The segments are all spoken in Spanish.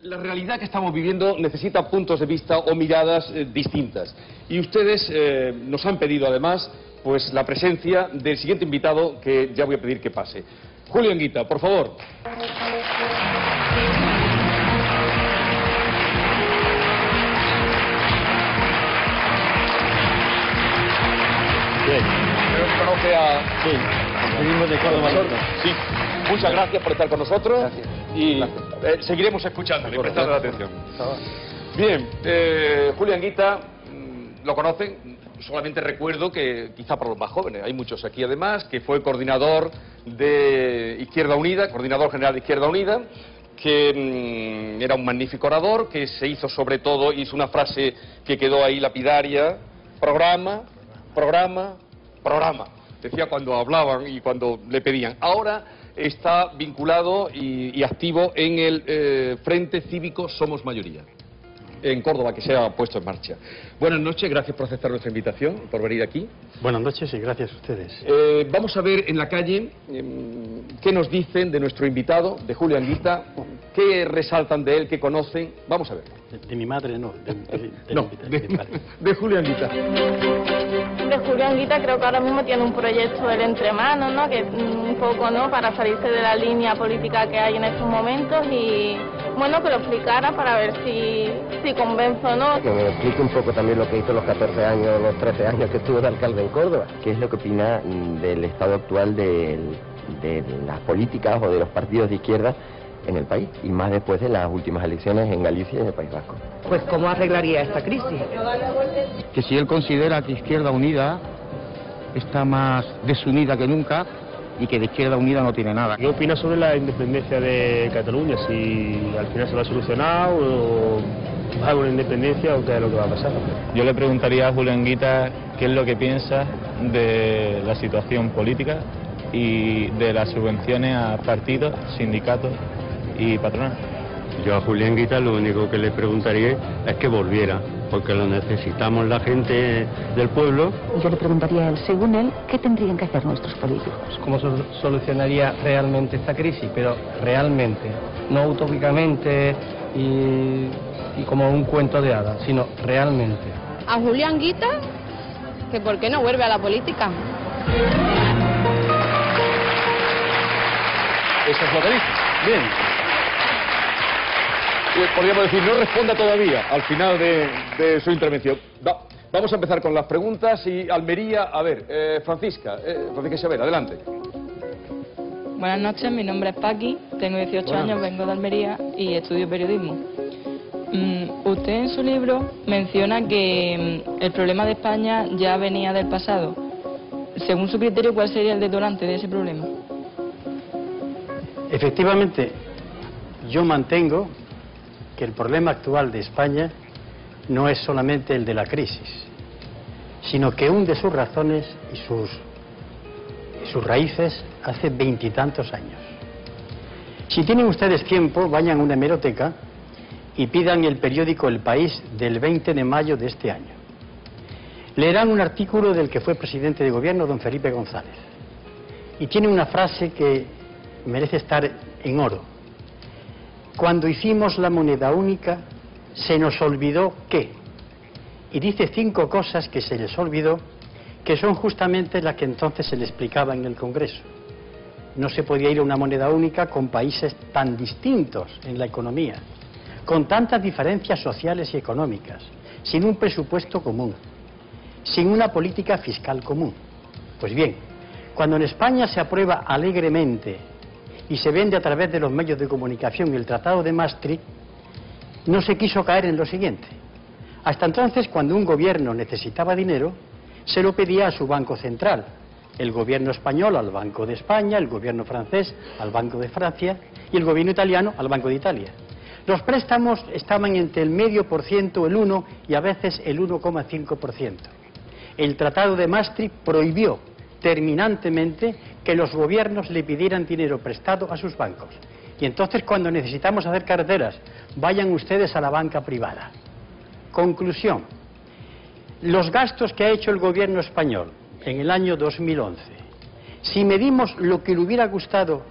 La realidad que estamos viviendo necesita puntos de vista o miradas distintas. Y ustedes nos han pedido además pues la presencia del siguiente invitado que ya voy a pedir que pase. Julio Anguita, por favor. Bien. Conoce a... Sí, venimos de Córdoba. Sí. Muchas gracias por estar con nosotros. Gracias. Y seguiremos escuchándole y prestando atención. Bien, Julio Anguita, ¿lo conocen? Solamente recuerdo que, quizá para los más jóvenes, hay muchos aquí además, que fue coordinador de Izquierda Unida, coordinador general de Izquierda Unida, que era un magnífico orador, que se hizo sobre todo, hizo una frase que quedó ahí lapidaria: programa, programa, programa. Decía cuando hablaban y cuando le pedían. Ahora está vinculado y activo en el Frente Cívico Somos Mayoría, en Córdoba, que se ha puesto en marcha. Buenas noches, gracias por aceptar nuestra invitación, por venir aquí. Buenas noches y gracias a ustedes. Vamos a ver en la calle qué nos dicen de nuestro invitado, de Julio Anguita, qué resaltan de él, qué conocen. Vamos a ver. De mi madre no, de Julio Anguita. De Julio Anguita creo que ahora mismo tiene un proyecto él entre manos, ¿no? Que un poco, ¿no? Para salirse de la línea política que hay en estos momentos y, bueno, que lo explicara para ver si convenzo o no. Que me explique un poco también lo que hizo los 14 años, los 13 años que estuvo de alcalde en Córdoba. ¿Qué es lo que opina del estado actual de las políticas o de los partidos de izquierda en el país, y más después de las últimas elecciones en Galicia y en el País Vasco? Pues ¿cómo arreglaría esta crisis? Que si él considera que Izquierda Unida está más desunida que nunca y que de Izquierda Unida no tiene nada. ¿Qué opina sobre la independencia de Cataluña? Si al final se va a solucionar o va a haber una independencia o qué es lo que va a pasar. Yo le preguntaría a Julio Anguita qué es lo que piensa de la situación política y de las subvenciones a partidos, sindicatos y patronal. Yo a Julio Anguita lo único que le preguntaría es que volviera, porque lo necesitamos la gente del pueblo. Yo le preguntaría a él, según él, ¿qué tendrían que hacer nuestros políticos? ¿Cómo solucionaría realmente esta crisis? Pero realmente, no utópicamente y como un cuento de hadas, sino realmente. A Julio Anguita, que por qué no vuelve a la política. Eso es lo que dice. Bien. Podríamos decir, no responda todavía al final de su intervención. Vamos a empezar con las preguntas y Almería, a ver, Francisca Isabel, adelante. Buenas noches, mi nombre es Paqui, tengo 18 años, vengo de Almería y estudio periodismo. Usted en su libro menciona que el problema de España ya venía del pasado. Según su criterio, ¿cuál sería el detonante de ese problema? Efectivamente, yo mantengo que el problema actual de España no es solamente el de la crisis, sino que hunde sus razones y sus raíces hace 20 y tantos años. Si tienen ustedes tiempo, vayan a una hemeroteca y pidan el periódico El País del 20 de mayo de este año. Leerán un artículo del que fue presidente de gobierno, don Felipe González, y tiene una frase que merece estar en oro. Cuando hicimos la moneda única, se nos olvidó que... Y dice 5 cosas que se les olvidó, que son justamente las que entonces se le explicaba en el Congreso. No se podía ir a una moneda única con países tan distintos en la economía, con tantas diferencias sociales y económicas, sin un presupuesto común, sin una política fiscal común. Pues bien, cuando en España se aprueba alegremente y se vende a través de los medios de comunicación el Tratado de Maastricht, no se quiso caer en lo siguiente. Hasta entonces, cuando un gobierno necesitaba dinero, se lo pedía a su Banco Central. El gobierno español al Banco de España, el gobierno francés al Banco de Francia y el gobierno italiano al Banco de Italia. Los préstamos estaban entre el 0,5%, el 1% y a veces el 1,5%. El Tratado de Maastricht prohibió terminantemente que los gobiernos le pidieran dinero prestado a sus bancos. Y entonces, cuando necesitamos hacer carreteras, vayan ustedes a la banca privada. Conclusión: los gastos que ha hecho el gobierno español en el año 2011, si medimos lo que le hubiera costado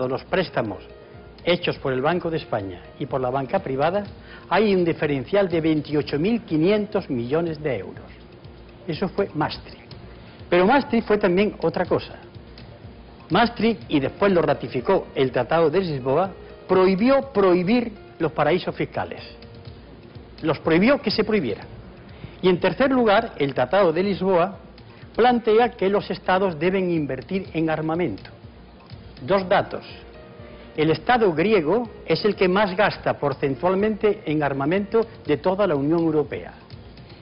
los préstamos hechos por el Banco de España y por la banca privada, hay un diferencial de 28.500 millones de euros. Eso fue Maastricht. Pero Maastricht fue también otra cosa. Maastricht, y después lo ratificó el Tratado de Lisboa, prohibir los paraísos fiscales. Los prohibió que se prohibieran. Y en tercer lugar, el Tratado de Lisboa plantea que los Estados deben invertir en armamento. Dos datos. El Estado griego es el que más gasta porcentualmente en armamento de toda la Unión Europea.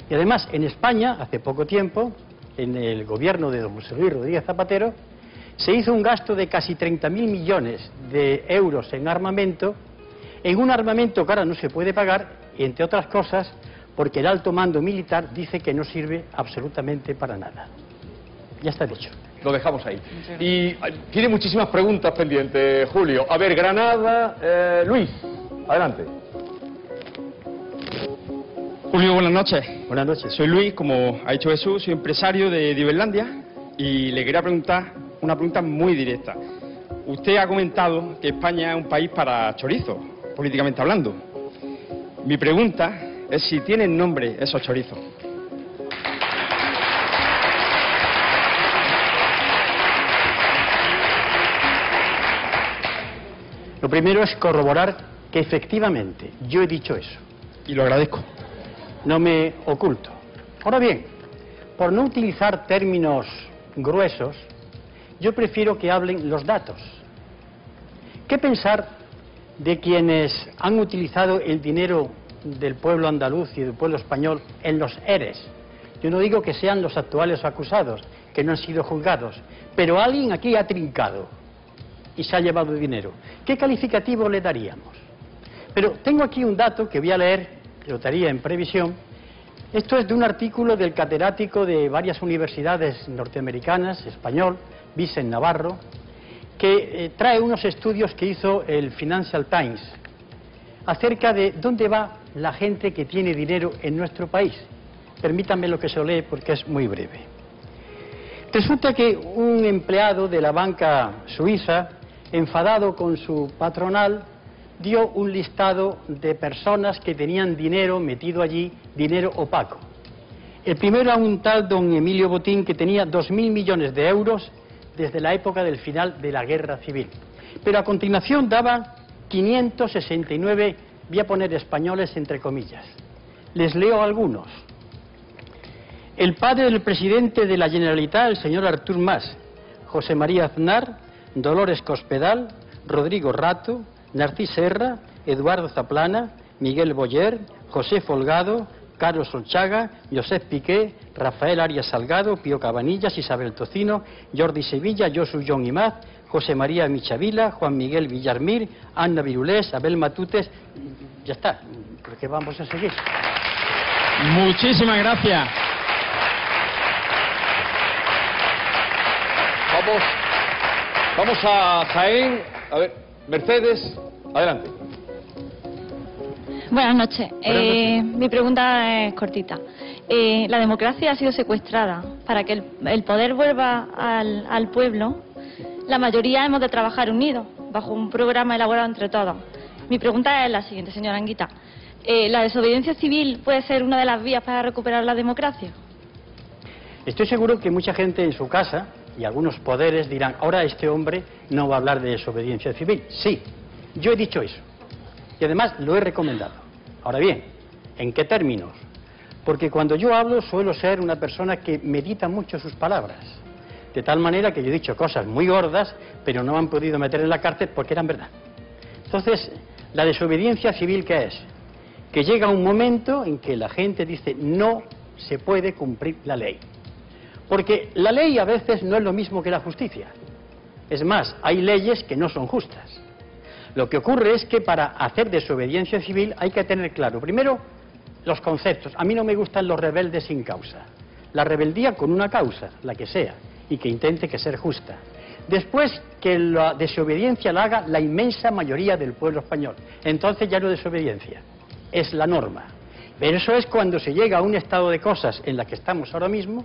Y además, en España, hace poco tiempo, en el gobierno de don José Luis Rodríguez Zapatero, se hizo un gasto de casi 30.000 millones de euros en armamento, en un armamento que ahora no se puede pagar, entre otras cosas, porque el alto mando militar dice que no sirve absolutamente para nada. Ya está dicho. Lo dejamos ahí. Y tiene muchísimas preguntas pendientes, Julio. A ver, Granada, Luis, adelante. Julio, buenas noches. Buenas noches. Soy Luis, como ha dicho Jesús, soy empresario de Iberlandia y le quería preguntar una pregunta muy directa. Usted ha comentado que España es un país para chorizos, políticamente hablando. Mi pregunta es si tienen nombre esos chorizos. Lo primero es corroborar que efectivamente yo he dicho eso. Y lo agradezco. No me oculto. Ahora bien, por no utilizar términos gruesos, yo prefiero que hablen los datos. ¿Qué pensar de quienes han utilizado el dinero del pueblo andaluz y del pueblo español en los ERES? Yo no digo que sean los actuales acusados, que no han sido juzgados, pero alguien aquí ha trincado y se ha llevado dinero. ¿Qué calificativo le daríamos? Pero tengo aquí un dato que voy a leer, que lo daría en previsión. Esto es de un artículo del catedrático de varias universidades norteamericanas, español, Vicent Navarro, que trae unos estudios que hizo el Financial Times acerca de dónde va la gente que tiene dinero en nuestro país. Permítanme lo que se lo lee porque es muy breve. Resulta que un empleado de la banca suiza, enfadado con su patronal, dio un listado de personas que tenían dinero metido allí, dinero opaco. El primero era un tal don Emilio Botín, que tenía 2.000 millones de euros desde la época del final de la Guerra Civil. Pero a continuación daba 569, voy a poner españoles entre comillas. Les leo algunos. El padre del presidente de la Generalitat, el señor Artur Mas, José María Aznar, Dolores Cospedal, Rodrigo Rato, Narcís Serra, Eduardo Zaplana, Miguel Boyer, José Folgado, Carlos Solchaga, Josep Piqué, Rafael Arias Salgado, Pío Cabanillas, Isabel Tocino, Jordi Sevilla, Josu John Imaz, José María Michavila, Juan Miguel Villarmir, Anna Virulés, Abel Matutes. Ya está, porque vamos a seguir. Muchísimas gracias. Vamos a Jaén. A ver, Mercedes, adelante. Buenas noches. Mi pregunta es cortita. La democracia ha sido secuestrada. Para que el poder vuelva al pueblo, la mayoría hemos de trabajar unidos, bajo un programa elaborado entre todos. Mi pregunta es la siguiente, señora Anguita. ¿La desobediencia civil puede ser una de las vías para recuperar la democracia? Estoy seguro que mucha gente en su casa y algunos poderes dirán, ahora este hombre no va a hablar de desobediencia civil. Sí, yo he dicho eso. Y además lo he recomendado. Ahora bien, ¿en qué términos? Porque cuando yo hablo suelo ser una persona que medita mucho sus palabras. De tal manera que yo he dicho cosas muy gordas, pero no me han podido meter en la cárcel porque eran verdad. Entonces, ¿la desobediencia civil qué es? Que llega un momento en que la gente dice, no se puede cumplir la ley. Porque la ley a veces no es lo mismo que la justicia. Es más, hay leyes que no son justas. Lo que ocurre es que para hacer desobediencia civil hay que tener claro, primero, los conceptos. A mí no me gustan los rebeldes sin causa. La rebeldía con una causa, la que sea, y que intente que sea justa. Después, que la desobediencia la haga la inmensa mayoría del pueblo español. Entonces ya no es desobediencia, es la norma. Pero eso es cuando se llega a un estado de cosas en la que estamos ahora mismo,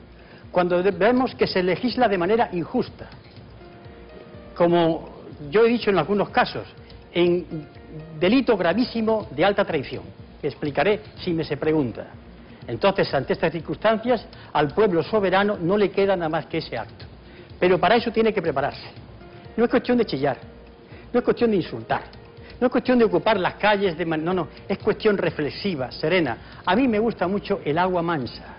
cuando vemos que se legisla de manera injusta. Como yo he dicho en algunos casos, en delito gravísimo de alta traición. Explicaré si me se pregunta. Entonces, ante estas circunstancias, al pueblo soberano no le queda nada más que ese acto. Pero para eso tiene que prepararse. No es cuestión de chillar, no es cuestión de insultar, no es cuestión de ocupar las calles, no, es cuestión reflexiva, serena. A mí me gusta mucho el agua mansa,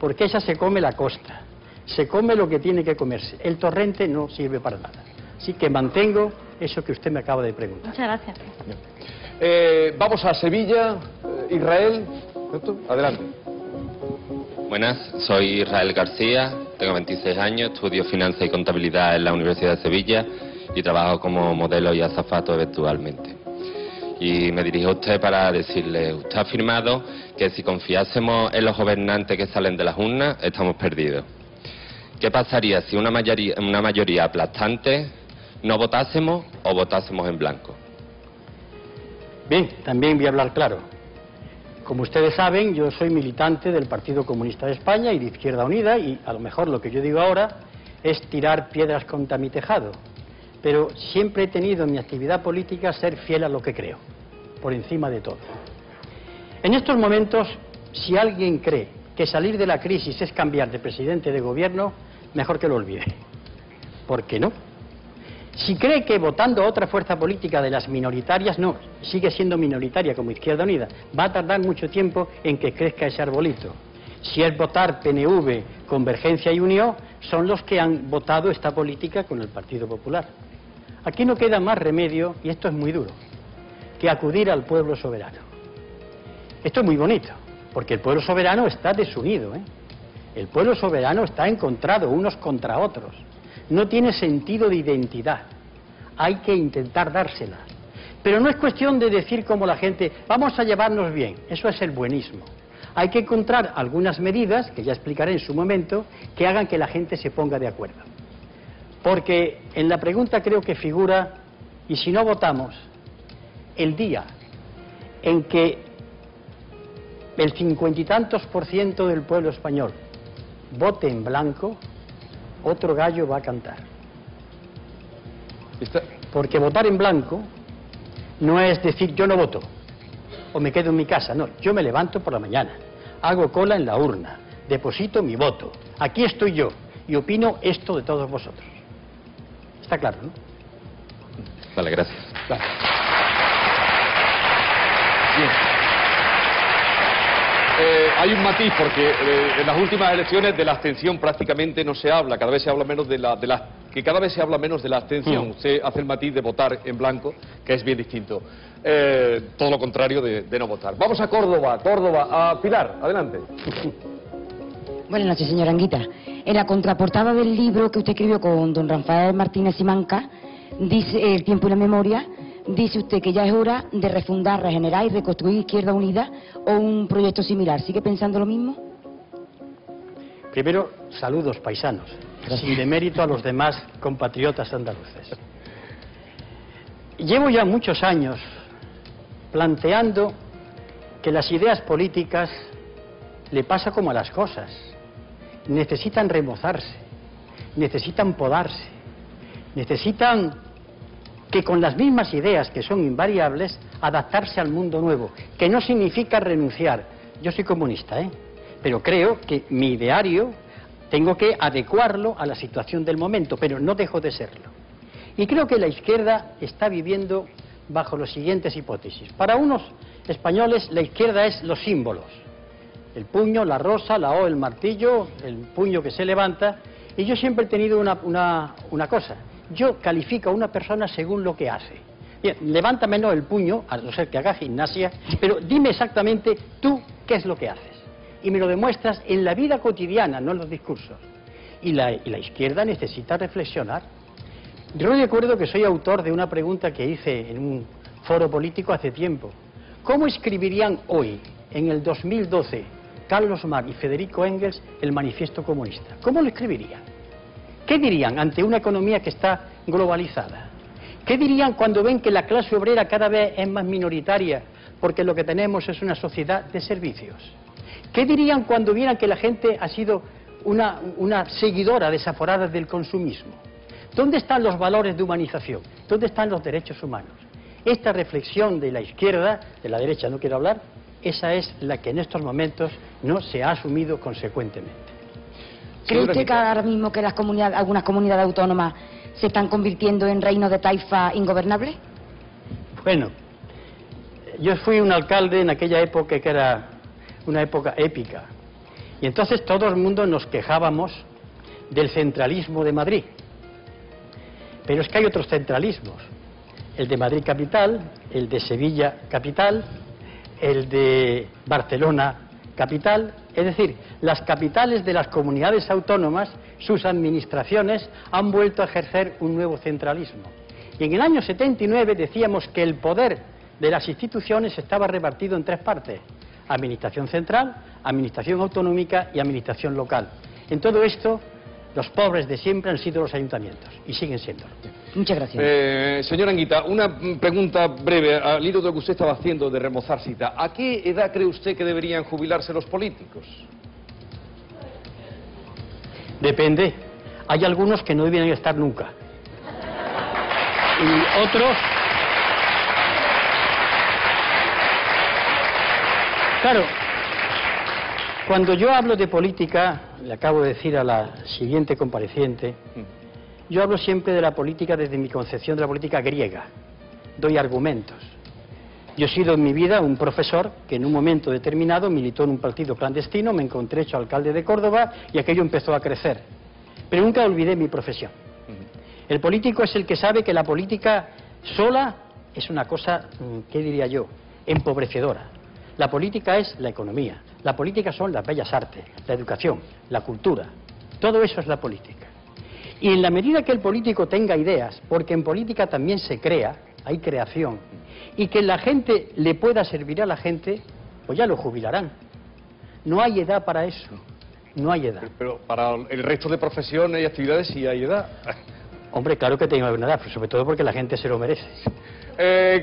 porque esa se come la costa, se come lo que tiene que comerse. El torrente no sirve para nada. Así que mantengo eso que usted me acaba de preguntar. Muchas gracias. Vamos a Sevilla, Israel. Adelante. Buenas, soy Israel García, tengo 26 años, estudio Finanzas y Contabilidad en la Universidad de Sevilla y trabajo como modelo y azafato eventualmente. Y me dirijo a usted para decirle, usted ha afirmado que si confiásemos en los gobernantes que salen de las urnas, estamos perdidos. ¿Qué pasaría si una mayoría aplastante no votásemos o votásemos en blanco? Bien, también voy a hablar claro. Como ustedes saben, yo soy militante del Partido Comunista de España y de Izquierda Unida, y a lo mejor lo que yo digo ahora es tirar piedras contra mi tejado. Pero siempre he tenido en mi actividad política ser fiel a lo que creo, por encima de todo. En estos momentos, si alguien cree que salir de la crisis es cambiar de presidente de gobierno, mejor que lo olvide. ¿Por qué no? Si cree que votando a otra fuerza política de las minoritarias, no, sigue siendo minoritaria como Izquierda Unida, va a tardar mucho tiempo en que crezca ese arbolito. Si es votar PNV, Convergencia y Unión, son los que han votado esta política con el Partido Popular. Aquí no queda más remedio, y esto es muy duro, que acudir al pueblo soberano. Esto es muy bonito, porque el pueblo soberano está desunido, ¿eh? El pueblo soberano está encontrado unos contra otros. No tiene sentido de identidad. Hay que intentar dársela. Pero no es cuestión de decir como la gente, vamos a llevarnos bien. Eso es el buenismo. Hay que encontrar algunas medidas, que ya explicaré en su momento, que hagan que la gente se ponga de acuerdo. Porque en la pregunta creo que figura, y si no votamos, el día en que el 50 y tantos % del pueblo español vote en blanco, otro gallo va a cantar. Porque votar en blanco no es decir yo no voto o me quedo en mi casa, no, yo me levanto por la mañana, hago cola en la urna, deposito mi voto, aquí estoy yo y opino esto de todos vosotros. Está claro, ¿no? Vale, gracias. Claro. Bien. Hay un matiz porque en las últimas elecciones de la abstención prácticamente no se habla, cada vez se habla menos de la abstención. Usted hace el matiz de votar en blanco, que es bien distinto. Todo lo contrario de no votar. Vamos a Córdoba, a Pilar, adelante. Buenas noches, señora Anguita. En la contraportada del libro que usted escribió con don Rafael Martínez Simanca, dice El tiempo y la memoria, dice usted que ya es hora de refundar, regenerar y reconstruir Izquierda Unida o un proyecto similar. ¿Sigue pensando lo mismo? Primero, saludos paisanos, sin demérito a los demás compatriotas andaluces. Llevo ya muchos años planteando que las ideas políticas le pasa como a las cosas. Necesitan remozarse, necesitan podarse, necesitan que con las mismas ideas que son invariables, adaptarse al mundo nuevo, que no significa renunciar. Yo soy comunista, pero creo que mi ideario tengo que adecuarlo a la situación del momento, pero no dejo de serlo. Y creo que la izquierda está viviendo bajo las siguientes hipótesis. Para unos españoles la izquierda es los símbolos. El puño, la rosa, la O, el martillo, el puño que se levanta. Y yo siempre he tenido una cosa. Yo califico a una persona según lo que hace. Bien, levántame no el puño, a no ser que haga gimnasia, pero dime exactamente tú qué es lo que haces. Y me lo demuestras en la vida cotidiana, no en los discursos. Y la izquierda necesita reflexionar. Yo recuerdo que soy autor de una pregunta que hice en un foro político hace tiempo. ¿Cómo escribirían hoy, en el 2012, Carlos Marx y Federico Engels el manifiesto comunista? ¿Cómo lo escribirían? ¿Qué dirían ante una economía que está globalizada? ¿Qué dirían cuando ven que la clase obrera cada vez es más minoritaria porque lo que tenemos es una sociedad de servicios? ¿Qué dirían cuando vieran que la gente ha sido una seguidora desaforada del consumismo? ¿Dónde están los valores de humanización? ¿Dónde están los derechos humanos? Esta reflexión de la izquierda, de la derecha no quiero hablar, esa es la que en estos momentos no se ha asumido consecuentemente. ¿Cree usted que ahora mismo que algunas comunidades autónomas se están convirtiendo en reinos de taifa ingobernables? Bueno, yo fui un alcalde en aquella época que era una época épica. Y entonces todo el mundo nos quejábamos del centralismo de Madrid. Pero es que hay otros centralismos. El de Madrid capital, el de Sevilla capital, el de Barcelona capital. Es decir, las capitales de las comunidades autónomas, sus administraciones, han vuelto a ejercer un nuevo centralismo. Y en el año 79 decíamos que el poder de las instituciones estaba repartido en tres partes: administración central, administración autonómica y administración local. En todo esto, los pobres de siempre han sido los ayuntamientos y siguen siendo. Muchas gracias. Señora Anguita, una pregunta breve al hilo de lo que usted estaba haciendo de remozar cita. ¿A qué edad cree usted que deberían jubilarse los políticos? Depende. Hay algunos que no deberían estar nunca. Y otros... Claro, cuando yo hablo de política, le acabo de decir a la siguiente compareciente, yo hablo siempre de la política desde mi concepción de la política griega. Doy argumentos. Yo he sido en mi vida un profesor que en un momento determinado militó en un partido clandestino, me encontré hecho alcalde de Córdoba y aquello empezó a crecer. Pero nunca olvidé mi profesión. El político es el que sabe que la política sola es una cosa, ¿qué diría yo?, empobrecedora. La política es la economía, la política son las bellas artes, la educación, la cultura. Todo eso es la política. Y en la medida que el político tenga ideas, porque en política también se crea, hay creación, y que la gente le pueda servir a la gente, pues ya lo jubilarán. No hay edad para eso, no hay edad. Pero para el resto de profesiones y actividades sí hay edad. Hombre, claro que tengo alguna edad, pero sobre todo porque la gente se lo merece.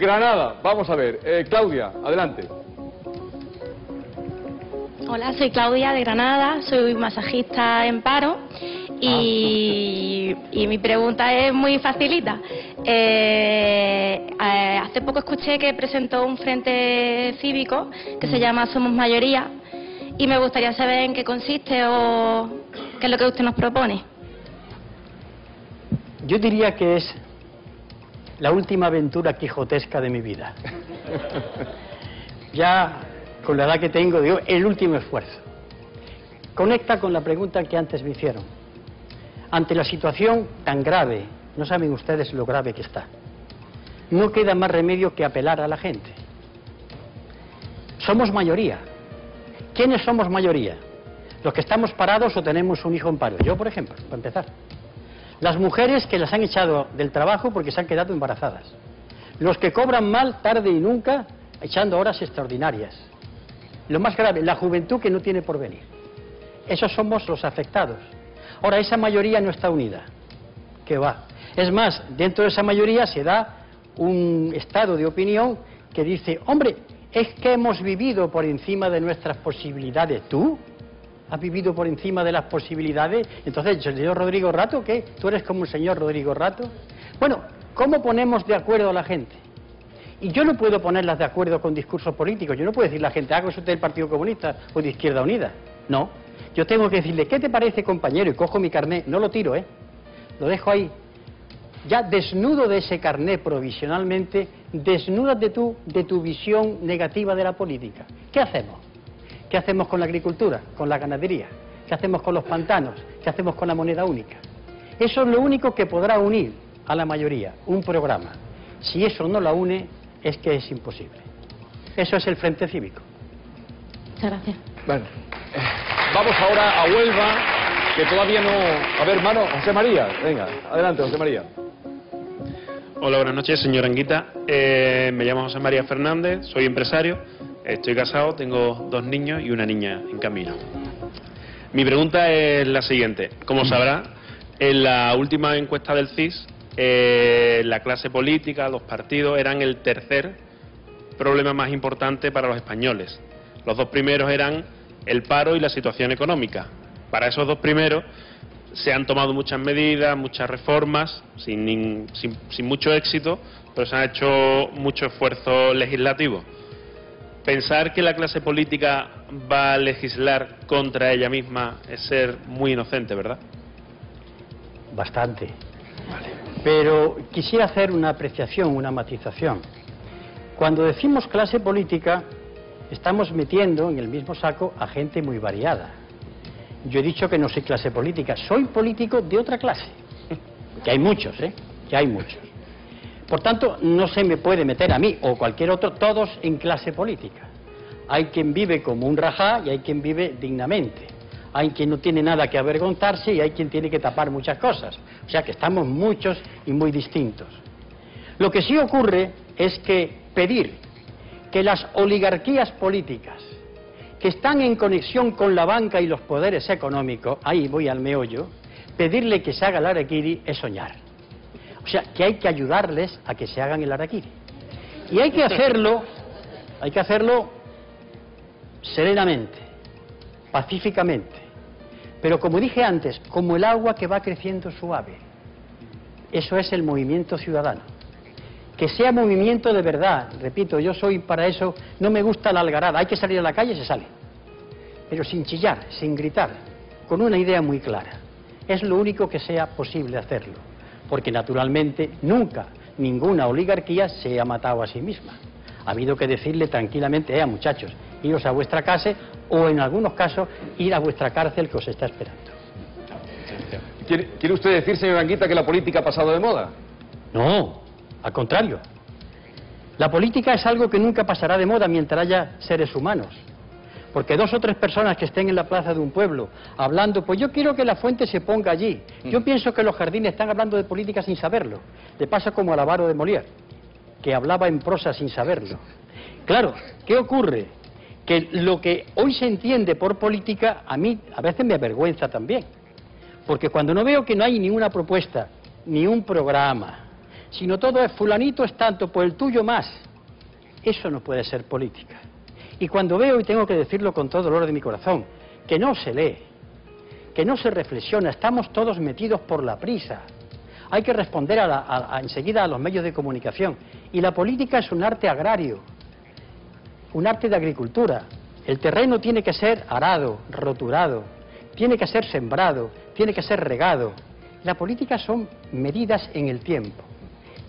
Granada, vamos a ver. Claudia, adelante. Hola, soy Claudia de Granada, soy masajista en paro y mi pregunta es muy facilita. Hace poco escuché que presentó un frente cívico que se llama Somos Mayoría y me gustaría saber en qué consiste o qué es lo que usted nos propone. Yo diría que es la última aventura quijotesca de mi vida. Ya con la edad que tengo, digo, el último esfuerzo. Conecta con la pregunta que antes me hicieron. Ante la situación tan grave, no saben ustedes lo grave que está, no queda más remedio que apelar a la gente. Somos mayoría. ¿Quiénes somos mayoría? Los que estamos parados o tenemos un hijo en paro. Yo, por ejemplo, para empezar. Las mujeres que las han echado del trabajo porque se han quedado embarazadas. Los que cobran mal, tarde y nunca, echando horas extraordinarias. Lo más grave, la juventud que no tiene porvenir. Esos somos los afectados. Ahora, esa mayoría no está unida. ¿Qué va? Es más, dentro de esa mayoría se da un estado de opinión que dice, hombre, es que hemos vivido por encima de nuestras posibilidades. ¿Tú? ¿Has vivido por encima de las posibilidades? Entonces, ¿el señor Rodrigo Rato qué? ¿Tú eres como el señor Rodrigo Rato? Bueno, ¿cómo ponemos de acuerdo a la gente? Y yo no puedo ponerlas de acuerdo con discursos políticos. Yo no puedo decirle a la gente, ¿haga usted del Partido Comunista o de Izquierda Unida? No. Yo tengo que decirle, ¿qué te parece, compañero? Y cojo mi carnet, no lo tiro, lo dejo ahí. Ya desnudo de ese carnet provisionalmente, desnúdate tú de tu visión negativa de la política. ¿Qué hacemos? ¿Qué hacemos con la agricultura, con la ganadería? ¿Qué hacemos con los pantanos? ¿Qué hacemos con la moneda única? Eso es lo único que podrá unir a la mayoría, un programa. Si eso no la une, es que es imposible. Eso es el Frente Cívico. Muchas gracias. Bueno, vamos ahora a Huelva, que todavía no... A ver, hermano, José María, venga, adelante, José María. Hola, buenas noches, señora Anguita. Me llamo José María Fernández, soy empresario, estoy casado, tengo 2 niños y una niña en camino. Mi pregunta es la siguiente. Como sabrá, en la última encuesta del CIS, la clase política, los partidos, eran el tercer problema más importante para los españoles. Los 2 primeros eran el paro y la situación económica. Para esos 2 primeros, se han tomado muchas medidas, muchas reformas, sin mucho éxito, pero se han hecho mucho esfuerzo legislativo. Pensar que la clase política va a legislar contra ella misma es ser muy inocente, ¿verdad? Bastante. Pero quisiera hacer una apreciación, una matización. Cuando decimos clase política, estamos metiendo en el mismo saco a gente muy variada. Yo he dicho que no soy clase política, soy político de otra clase. Que hay muchos, que hay muchos. Por tanto, no se me puede meter a mí o cualquier otro, todos en clase política. Hay quien vive como un rajá y hay quien vive dignamente. Hay quien no tiene nada que avergonzarse y hay quien tiene que tapar muchas cosas. O sea que estamos muchos y muy distintos. Lo que sí ocurre es que pedir que las oligarquías políticas que están en conexión con la banca y los poderes económicos, ahí voy al meollo, pedirle que se haga el harakiri es soñar. O sea, que hay que ayudarles a que se hagan el harakiri. Y hay que hacerlo serenamente, pacíficamente. Pero como dije antes, como el agua que va creciendo suave. Eso es el movimiento ciudadano. Que sea movimiento de verdad. Repito, yo soy para eso, no me gusta la algarada. Hay que salir a la calle, se sale. Pero sin chillar, sin gritar, con una idea muy clara. Es lo único que sea posible hacerlo. Porque naturalmente nunca ninguna oligarquía se ha matado a sí misma. Ha habido que decirle tranquilamente, muchachos, iros a vuestra casa o en algunos casos ir a vuestra cárcel que os está esperando. ¿Quiere usted decir, señor Anguita, que la política ha pasado de moda? No, al contrario. La política es algo que nunca pasará de moda mientras haya seres humanos. Porque 2 o 3 personas que estén en la plaza de un pueblo hablando, pues yo quiero que la fuente se ponga allí. Yo pienso que los jardines están hablando de política sin saberlo. Le pasa como a Lavaro de Molière, que hablaba en prosa sin saberlo. Claro, ¿qué ocurre? Que lo que hoy se entiende por política, a mí a veces me avergüenza también. Porque cuando no veo que no hay ninguna propuesta, ni un programa, sino todo es fulanito es tanto, pues el tuyo más, eso no puede ser política. Y cuando veo, y tengo que decirlo con todo el dolor de mi corazón, que no se lee, que no se reflexiona, estamos todos metidos por la prisa. Hay que responder enseguida a los medios de comunicación. Y la política es un arte agrario, un arte de agricultura. El terreno tiene que ser arado, roturado, tiene que ser sembrado, tiene que ser regado. La política son medidas en el tiempo.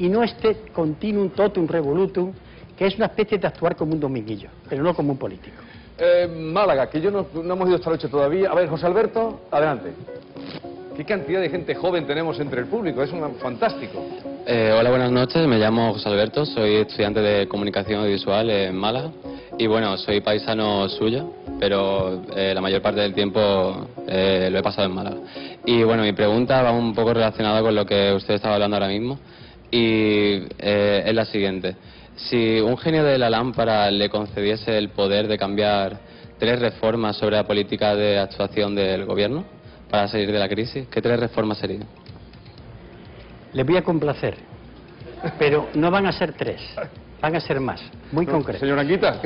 Y no este continuum totum revolutum, que es una especie de actuar como un dominguillo, pero no como un político. Málaga, que yo no hemos ido esta noche todavía. A ver, José Alberto, adelante. ¿Qué cantidad de gente joven tenemos entre el público? Es fantástico. Hola, buenas noches. Me llamo José Alberto, soy estudiante de Comunicación Audiovisual en Málaga. Y bueno, soy paisano suyo, pero la mayor parte del tiempo lo he pasado en Málaga. Y bueno, mi pregunta va un poco relacionada con lo que usted estaba hablando ahora mismo. Y es la siguiente. Si un genio de la lámpara le concediese el poder de cambiar 3 reformas sobre la política de actuación del gobierno para salir de la crisis, ¿qué 3 reformas serían? Les voy a complacer, pero no van a ser 3, van a ser más, muy concretos. Señor Anguita.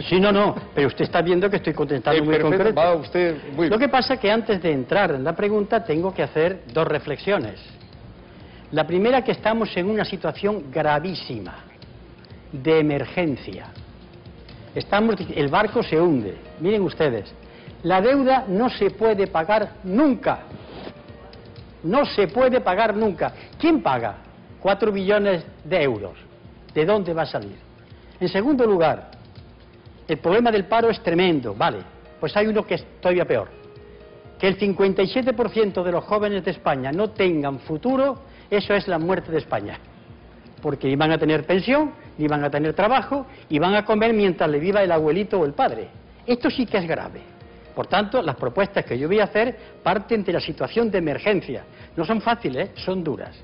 Sí, no, pero usted está viendo que estoy contestando muy concreto. Va usted muy... Lo que pasa es que antes de entrar en la pregunta tengo que hacer 2 reflexiones. La primera, que estamos en una situación gravísima, de emergencia. El barco se hunde. Miren ustedes, la deuda no se puede pagar nunca. No se puede pagar nunca. ¿Quién paga 4 billones de euros? ¿De dónde va a salir? En segundo lugar, el problema del paro es tremendo. Vale, pues hay uno que es todavía peor. Que el 57% de los jóvenes de España no tengan futuro, eso es la muerte de España. Porque ni van a tener pensión, ni van a tener trabajo, y van a comer mientras le viva el abuelito o el padre. Esto sí que es grave. Por tanto, las propuestas que yo voy a hacer parten de la situación de emergencia. No son fáciles, son duras.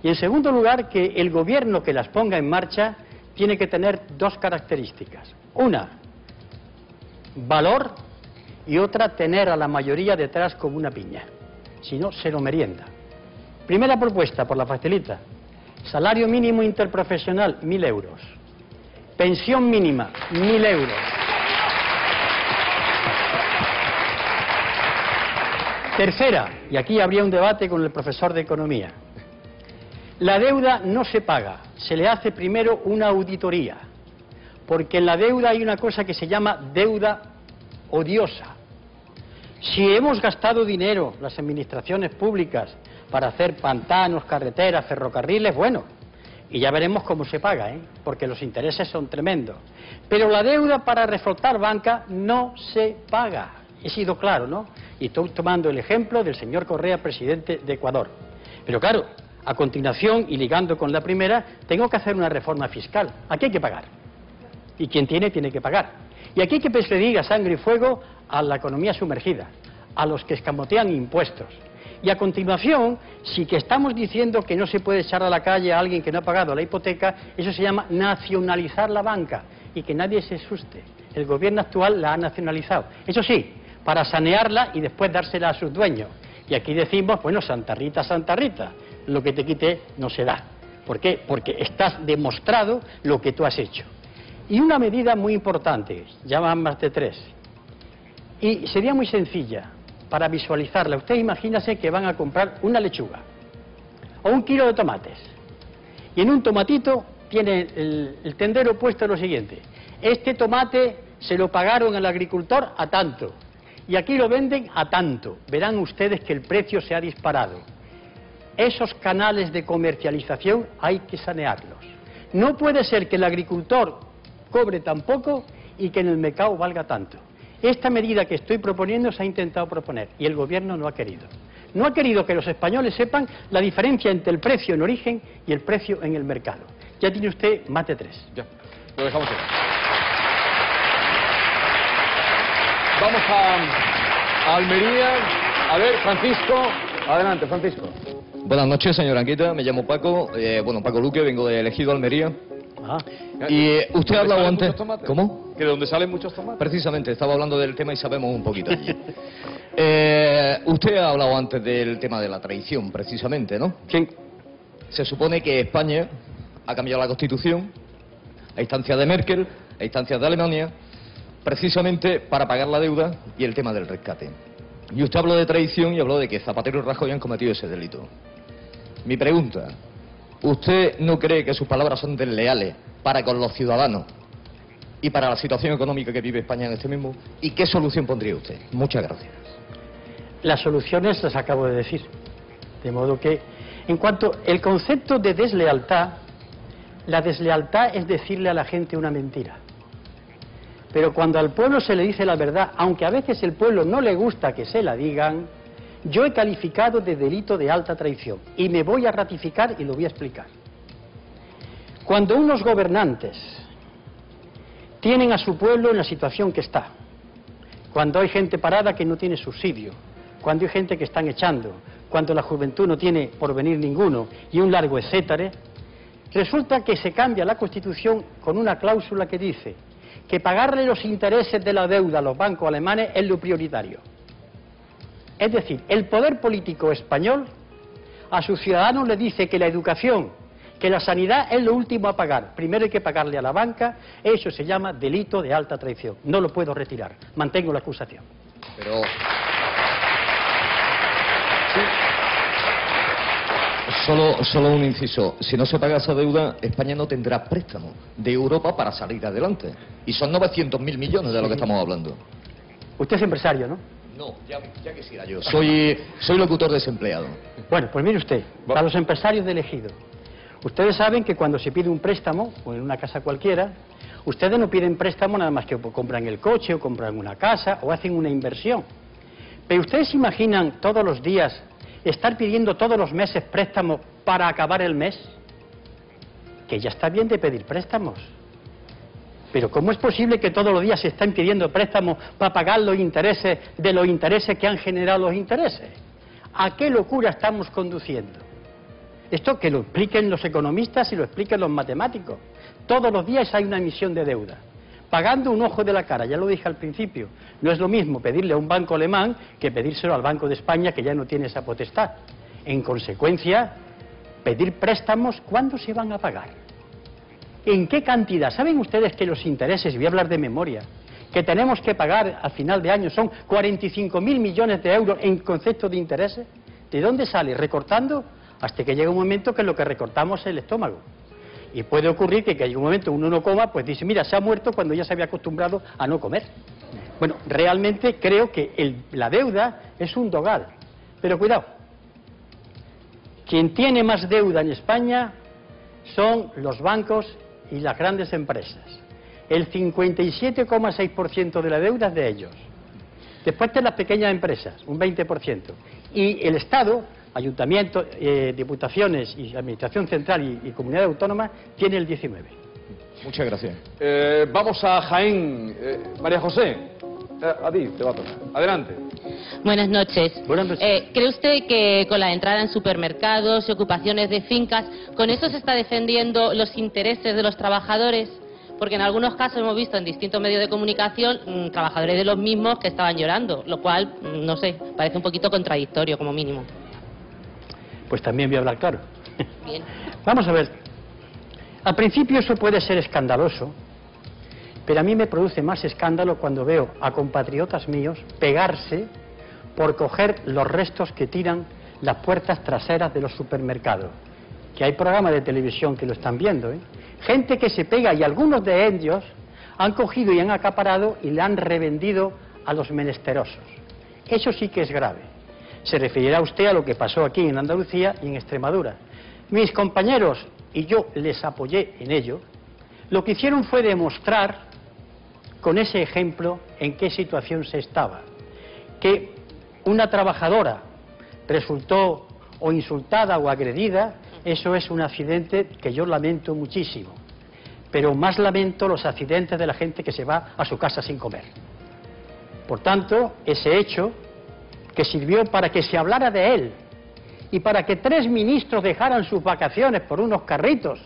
Y en segundo lugar, que el gobierno que las ponga en marcha tiene que tener 2 características. Una, valor, y otra, tener a la mayoría detrás como una piña. Si no, se lo merienda. Primera propuesta, por la facilita. Salario mínimo interprofesional, 1.000 euros. Pensión mínima, 1.000 euros. Tercera, y aquí habría un debate con el profesor de Economía. La deuda no se paga, se le hace primero una auditoría, porque en la deuda hay una cosa que se llama deuda odiosa. Si hemos gastado dinero, las administraciones públicas, para hacer pantanos, carreteras, ferrocarriles, bueno, y ya veremos cómo se paga, porque los intereses son tremendos. Pero la deuda para reflotar banca no se paga. He sido claro, ¿no? Y estoy tomando el ejemplo del señor Correa, presidente de Ecuador. Pero claro, a continuación, y ligando con la primera, tengo que hacer una reforma fiscal. Aquí hay que pagar. Y quien tiene, tiene que pagar. Y aquí hay que pedir a sangre y fuego a la economía sumergida, a los que escamotean impuestos. Y a continuación, si que estamos diciendo que no se puede echar a la calle a alguien que no ha pagado la hipoteca, eso se llama nacionalizar la banca. Y que nadie se asuste. El gobierno actual la ha nacionalizado. Eso sí, para sanearla y después dársela a sus dueños. Y aquí decimos, bueno, Santa Rita, lo que te quite no se da. ¿Por qué? Porque estás demostrado lo que tú has hecho. Y una medida muy importante, ya van más de 3, y sería muy sencilla para visualizarla. Usted imagínese que van a comprar una lechuga o 1 kilo de tomates, y en un tomatito tiene el tendero puesto lo siguiente: este tomate se lo pagaron al agricultor a tanto, y aquí lo venden a tanto. Verán ustedes que el precio se ha disparado. Esos canales de comercialización hay que sanearlos. No puede ser que el agricultor cobre tan poco y que en el mercado valga tanto. Esta medida que estoy proponiendo se ha intentado proponer y el gobierno no ha querido. No ha querido que los españoles sepan la diferencia entre el precio en origen y el precio en el mercado. Ya tiene usted más de 3. Ya, lo dejamos ahí. Vamos a Almería. A ver, Francisco. Adelante, Francisco. Buenas noches, señora Anguita. Me llamo Paco. Paco Luque, vengo de Elegido, Almería. Y usted ha hablado antes... ¿Cómo? ¿Que de dónde salen muchos tomates? Precisamente, estaba hablando del tema y sabemos un poquito allí. Usted ha hablado antes del tema de la traición, precisamente, ¿no? Sí. Se supone que España ha cambiado la Constitución, a instancias de Merkel, a instancias de Alemania, precisamente para pagar la deuda y el tema del rescate. Y usted habló de traición y habló de que Zapatero y Rajoy han cometido ese delito. Mi pregunta... ¿Usted no cree que sus palabras son desleales para con los ciudadanos y para la situación económica que vive España en este mismo? ¿Y qué solución pondría usted? Muchas gracias. Las soluciones las acabo de decir. De modo que, en cuanto al concepto de deslealtad, la deslealtad es decirle a la gente una mentira. Pero cuando al pueblo se le dice la verdad, aunque a veces el pueblo no le gusta que se la digan, yo he calificado de delito de alta traición y me voy a ratificar y lo voy a explicar. Cuando unos gobernantes tienen a su pueblo en la situación que está, cuando hay gente parada que no tiene subsidio, cuando hay gente que están echando, cuando la juventud no tiene porvenir ninguno y un largo etcétera, resulta que se cambia la Constitución con una cláusula que dice que pagarle los intereses de la deuda a los bancos alemanes es lo prioritario. Es decir, el poder político español a sus ciudadanos le dice que la educación, que la sanidad es lo último a pagar. Primero hay que pagarle a la banca. Eso se llama delito de alta traición. No lo puedo retirar. Mantengo la acusación. Pero... Solo un inciso. Si no se paga esa deuda, España no tendrá préstamo de Europa para salir adelante. Y son 900.000 millones de lo que estamos hablando. Usted es empresario, ¿no? No, ya quisiera yo. Soy locutor desempleado. Bueno, pues mire usted, para los empresarios de Elegido, ustedes saben que cuando se pide un préstamo, o en una casa cualquiera, ustedes no piden préstamo nada más que compran el coche, o compran una casa, o hacen una inversión. Pero ustedes se imaginan todos los días estar pidiendo todos los meses préstamos para acabar el mes. Que ya está bien de pedir préstamos. Pero ¿cómo es posible que todos los días se están pidiendo préstamos para pagar los intereses de los intereses que han generado los intereses? ¿A qué locura estamos conduciendo? Esto que lo expliquen los economistas y lo expliquen los matemáticos. Todos los días hay una emisión de deuda, pagando un ojo de la cara, ya lo dije al principio. No es lo mismo pedirle a un banco alemán que pedírselo al Banco de España, que ya no tiene esa potestad. En consecuencia, pedir préstamos, ¿cuándo se van a pagar? ¿En qué cantidad? ¿Saben ustedes que los intereses, voy a hablar de memoria, que tenemos que pagar al final de año son 45.000 millones de euros en concepto de intereses. ¿De dónde sale? Recortando hasta que llega un momento que lo que recortamos es el estómago. Y puede ocurrir que hay un momento uno no coma, pues dice, mira, se ha muerto cuando ya se había acostumbrado a no comer. Bueno, realmente creo que la deuda es un dogal. Pero cuidado, quien tiene más deuda en España son los bancos y las grandes empresas. El 57,6% de la deuda es de ellos. Después de las pequeñas empresas, un 20%. Y el Estado, ayuntamientos, diputaciones y administración central y comunidad autónoma, tiene el 19%. Muchas gracias. Vamos a Jaén. María José, a ti te va a tocar. Adelante. Buenas noches. Buenas noches. ¿Cree usted que con la entrada en supermercados y ocupaciones de fincas, con eso se está defendiendo los intereses de los trabajadores? Porque en algunos casos hemos visto en distintos medios de comunicación trabajadores de los mismos que estaban llorando, lo cual, no sé, parece un poquito contradictorio como mínimo. Pues también voy a hablar claro. Bien. Vamos a ver. Al principio eso puede ser escandaloso, pero a mí me produce más escándalo cuando veo a compatriotas míos pegarse por coger los restos que tiran las puertas traseras de los supermercados. Que hay programas de televisión que lo están viendo, ¿eh? Gente que se pega, y algunos de ellos han cogido y han acaparado y le han revendido a los menesterosos. Eso sí que es grave. Se referirá usted a lo que pasó aquí en Andalucía y en Extremadura. Mis compañeros, y yo les apoyé en ello, lo que hicieron fue demostrar con ese ejemplo en qué situación se estaba. Que una trabajadora resultó o insultada o agredida, eso es un accidente que yo lamento muchísimo. Pero más lamento los accidentes de la gente que se va a su casa sin comer. Por tanto, ese hecho, que sirvió para que se hablara de él y para que 3 ministros dejaran sus vacaciones por unos carritos,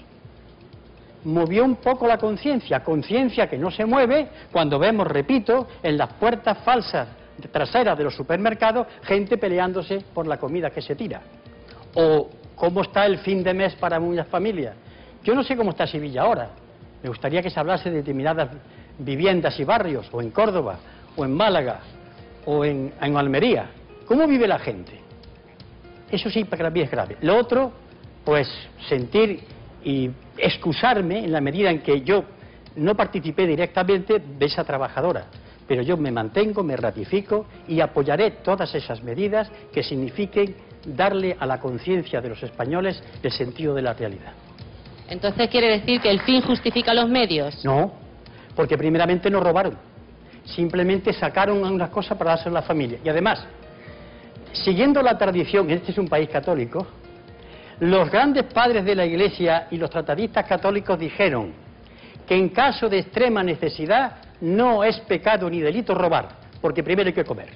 movió un poco la conciencia que no se mueve cuando vemos, repito, en las puertas falsas traseras de los supermercados, gente peleándose por la comida que se tira. O cómo está el fin de mes para muchas familias. Yo no sé cómo está Sevilla ahora. Me gustaría que se hablase de determinadas viviendas y barrios, o en Córdoba, o en Málaga, o en Almería. ¿Cómo vive la gente? Eso sí, para mí es grave. Lo otro, pues sentir y excusarme en la medida en que yo no participé directamente de esa trabajadora. Pero yo me mantengo, me ratifico y apoyaré todas esas medidas que signifiquen darle a la conciencia de los españoles el sentido de la realidad. Entonces, ¿quiere decir que el fin justifica los medios? No, porque primeramente no robaron. Simplemente sacaron unas cosas para dárselo a la familia. Y además, siguiendo la tradición, este es un país católico, los grandes padres de la Iglesia y los tratadistas católicos dijeron que en caso de extrema necesidad no es pecado ni delito robar, porque primero hay que comer.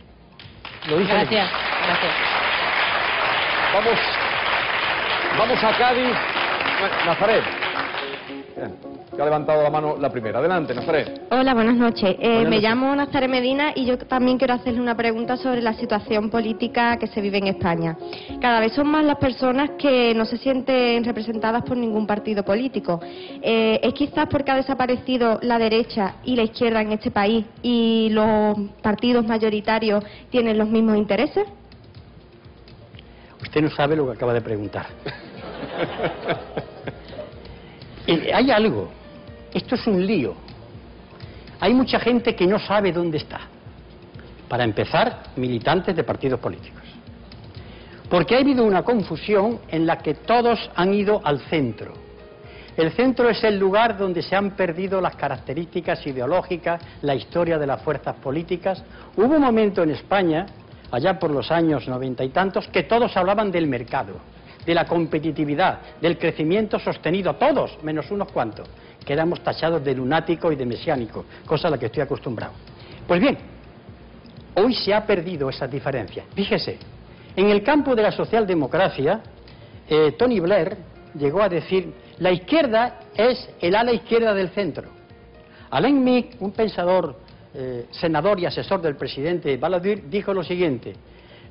Lo dice. Gracias, gracias. Vamos a Cádiz. Nazaret, que ha levantado la mano la primera. Adelante, Nazaret. Hola, buenas noches. Buenas noches. Llamo Nazaret Medina y yo también quiero hacerle una pregunta sobre la situación política que se vive en España. Cada vez son más las personas que no se sienten representadas por ningún partido político. ¿Es quizás porque ha desaparecido la derecha y la izquierda en este país y los partidos mayoritarios tienen los mismos intereses? Usted no sabe lo que acaba de preguntar. Hay algo. Esto es un lío. Hay mucha gente que no sabe dónde está. Para empezar, militantes de partidos políticos. Porque ha habido una confusión en la que todos han ido al centro. El centro es el lugar donde se han perdido las características ideológicas, la historia de las fuerzas políticas. Hubo un momento en España, allá por los años 90 y tantos, que todos hablaban del mercado, de la competitividad, del crecimiento sostenido, todos, menos unos cuantos, que éramos tachados de lunático y de mesiánico, cosa a la que estoy acostumbrado. Pues bien, hoy se ha perdido esa diferencia. Fíjese, en el campo de la socialdemocracia, Tony Blair llegó a decir, la izquierda es el ala izquierda del centro. Alain Mick, un pensador, senador y asesor del presidente Balladur, dijo lo siguiente: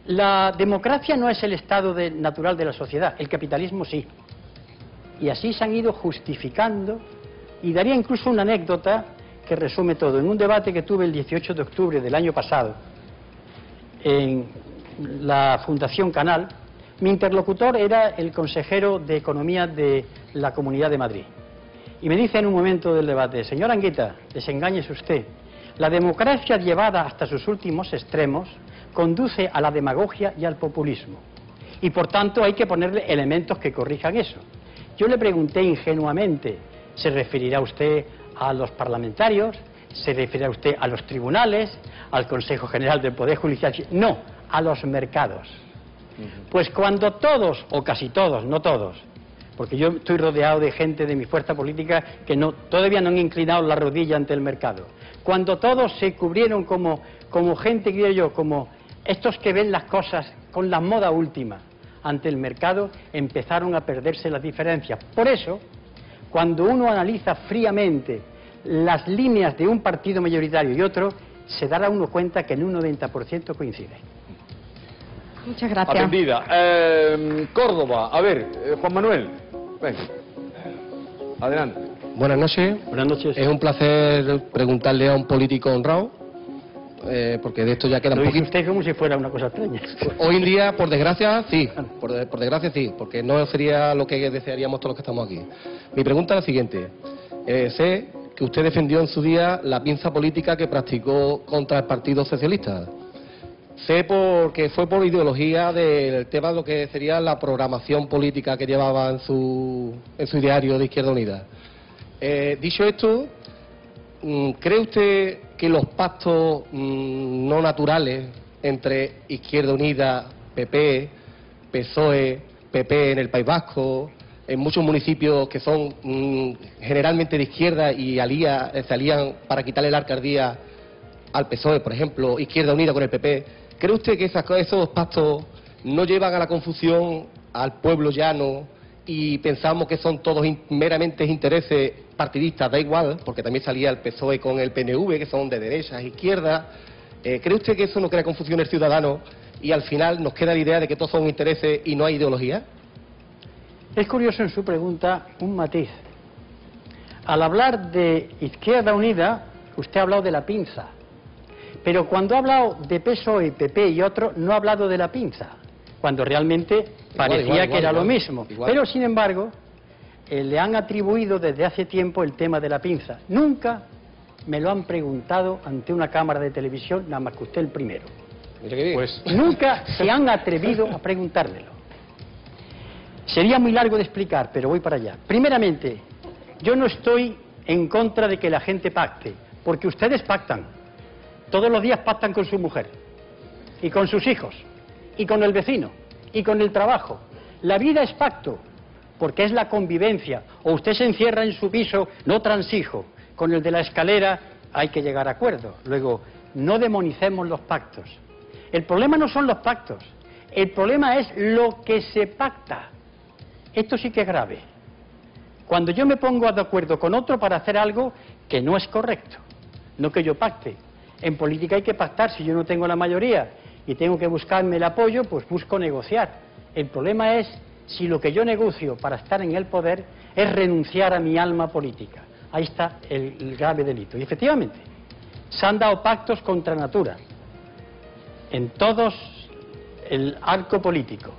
la democracia no es el estado natural de la sociedad, el capitalismo sí. Y así se han ido justificando, y daría incluso una anécdota que resume todo. En un debate que tuve el 18 de octubre del año pasado en la Fundación Canal, mi interlocutor era el consejero de Economía de la Comunidad de Madrid. Y me dice en un momento del debate: señor Anguita, desengáñese usted, la democracia llevada hasta sus últimos extremos conduce a la demagogia y al populismo. Y por tanto hay que ponerle elementos que corrijan eso. Yo le pregunté ingenuamente: ¿se referirá usted a los parlamentarios? ¿Se referirá usted a los tribunales? ¿Al Consejo General del Poder Judicial? No, a los mercados. Pues cuando todos, o casi todos, no todos, porque yo estoy rodeado de gente de mi fuerza política que todavía no han inclinado la rodilla ante el mercado, cuando todos se cubrieron como gente, creo yo, como estos que ven las cosas con la moda última ante el mercado, empezaron a perderse las diferencias. Por eso, cuando uno analiza fríamente las líneas de un partido mayoritario y otro, se dará uno cuenta que en un 90% coincide. Muchas gracias. Atendida. Córdoba, a ver, Juan Manuel, venga. Adelante. Buenas noches. Buenas noches. Es un placer preguntarle a un político honrado, porque de esto ya queda un poquito. Lo dice usted como si fuera una cosa extraña. Hoy en día, por desgracia, sí. Por desgracia, sí, porque no sería lo que desearíamos todos los que estamos aquí. Mi pregunta es la siguiente. Sé que usted defendió en su día la pinza política que practicó contra el Partido Socialista. Sé porque fue por ideología del tema de lo que sería la programación política que llevaba en su ideario de Izquierda Unida. Dicho esto, ¿cree usted que los pactos no naturales entre Izquierda Unida, PP, PSOE, PP en el País Vasco, en muchos municipios que son generalmente de izquierda y se alían para quitarle la alcaldía al PSOE, por ejemplo, Izquierda Unida con el PP, ¿cree usted que esos pactos no llevan a la confusión al pueblo llano y pensamos que son todos meramente intereses partidistas? Da igual, porque también salía el PSOE con el PNV, que son de derechas e izquierdas. ¿Cree usted que eso no crea confusión en el ciudadano y al final nos queda la idea de que todos son intereses y no hay ideología? Es curioso en su pregunta un matiz. Al hablar de Izquierda Unida, usted ha hablado de la pinza. Pero cuando ha hablado de PSOE, PP y otro, no ha hablado de la pinza, cuando realmente parecía que era lo mismo. Pero, sin embargo, le han atribuido desde hace tiempo el tema de la pinza. Nunca me lo han preguntado ante una cámara de televisión, nada más que usted el primero. Pues nunca se han atrevido a preguntármelo. Sería muy largo de explicar, pero voy para allá. Primeramente, yo no estoy en contra de que la gente pacte, porque ustedes pactan. Todos los días pactan con su mujer, y con sus hijos, y con el vecino, y con el trabajo. La vida es pacto, porque es la convivencia. O usted se encierra en su piso, no transijo. Con el de la escalera hay que llegar a acuerdo. Luego, no demonicemos los pactos. El problema no son los pactos, el problema es lo que se pacta. Esto sí que es grave. Cuando yo me pongo de acuerdo con otro para hacer algo que no es correcto, no que yo pacte. En política hay que pactar. Si yo no tengo la mayoría y tengo que buscarme el apoyo, pues busco negociar. El problema es si lo que yo negocio para estar en el poder es renunciar a mi alma política. Ahí está el grave delito. Y efectivamente, se han dado pactos contra natura en todos el arco político.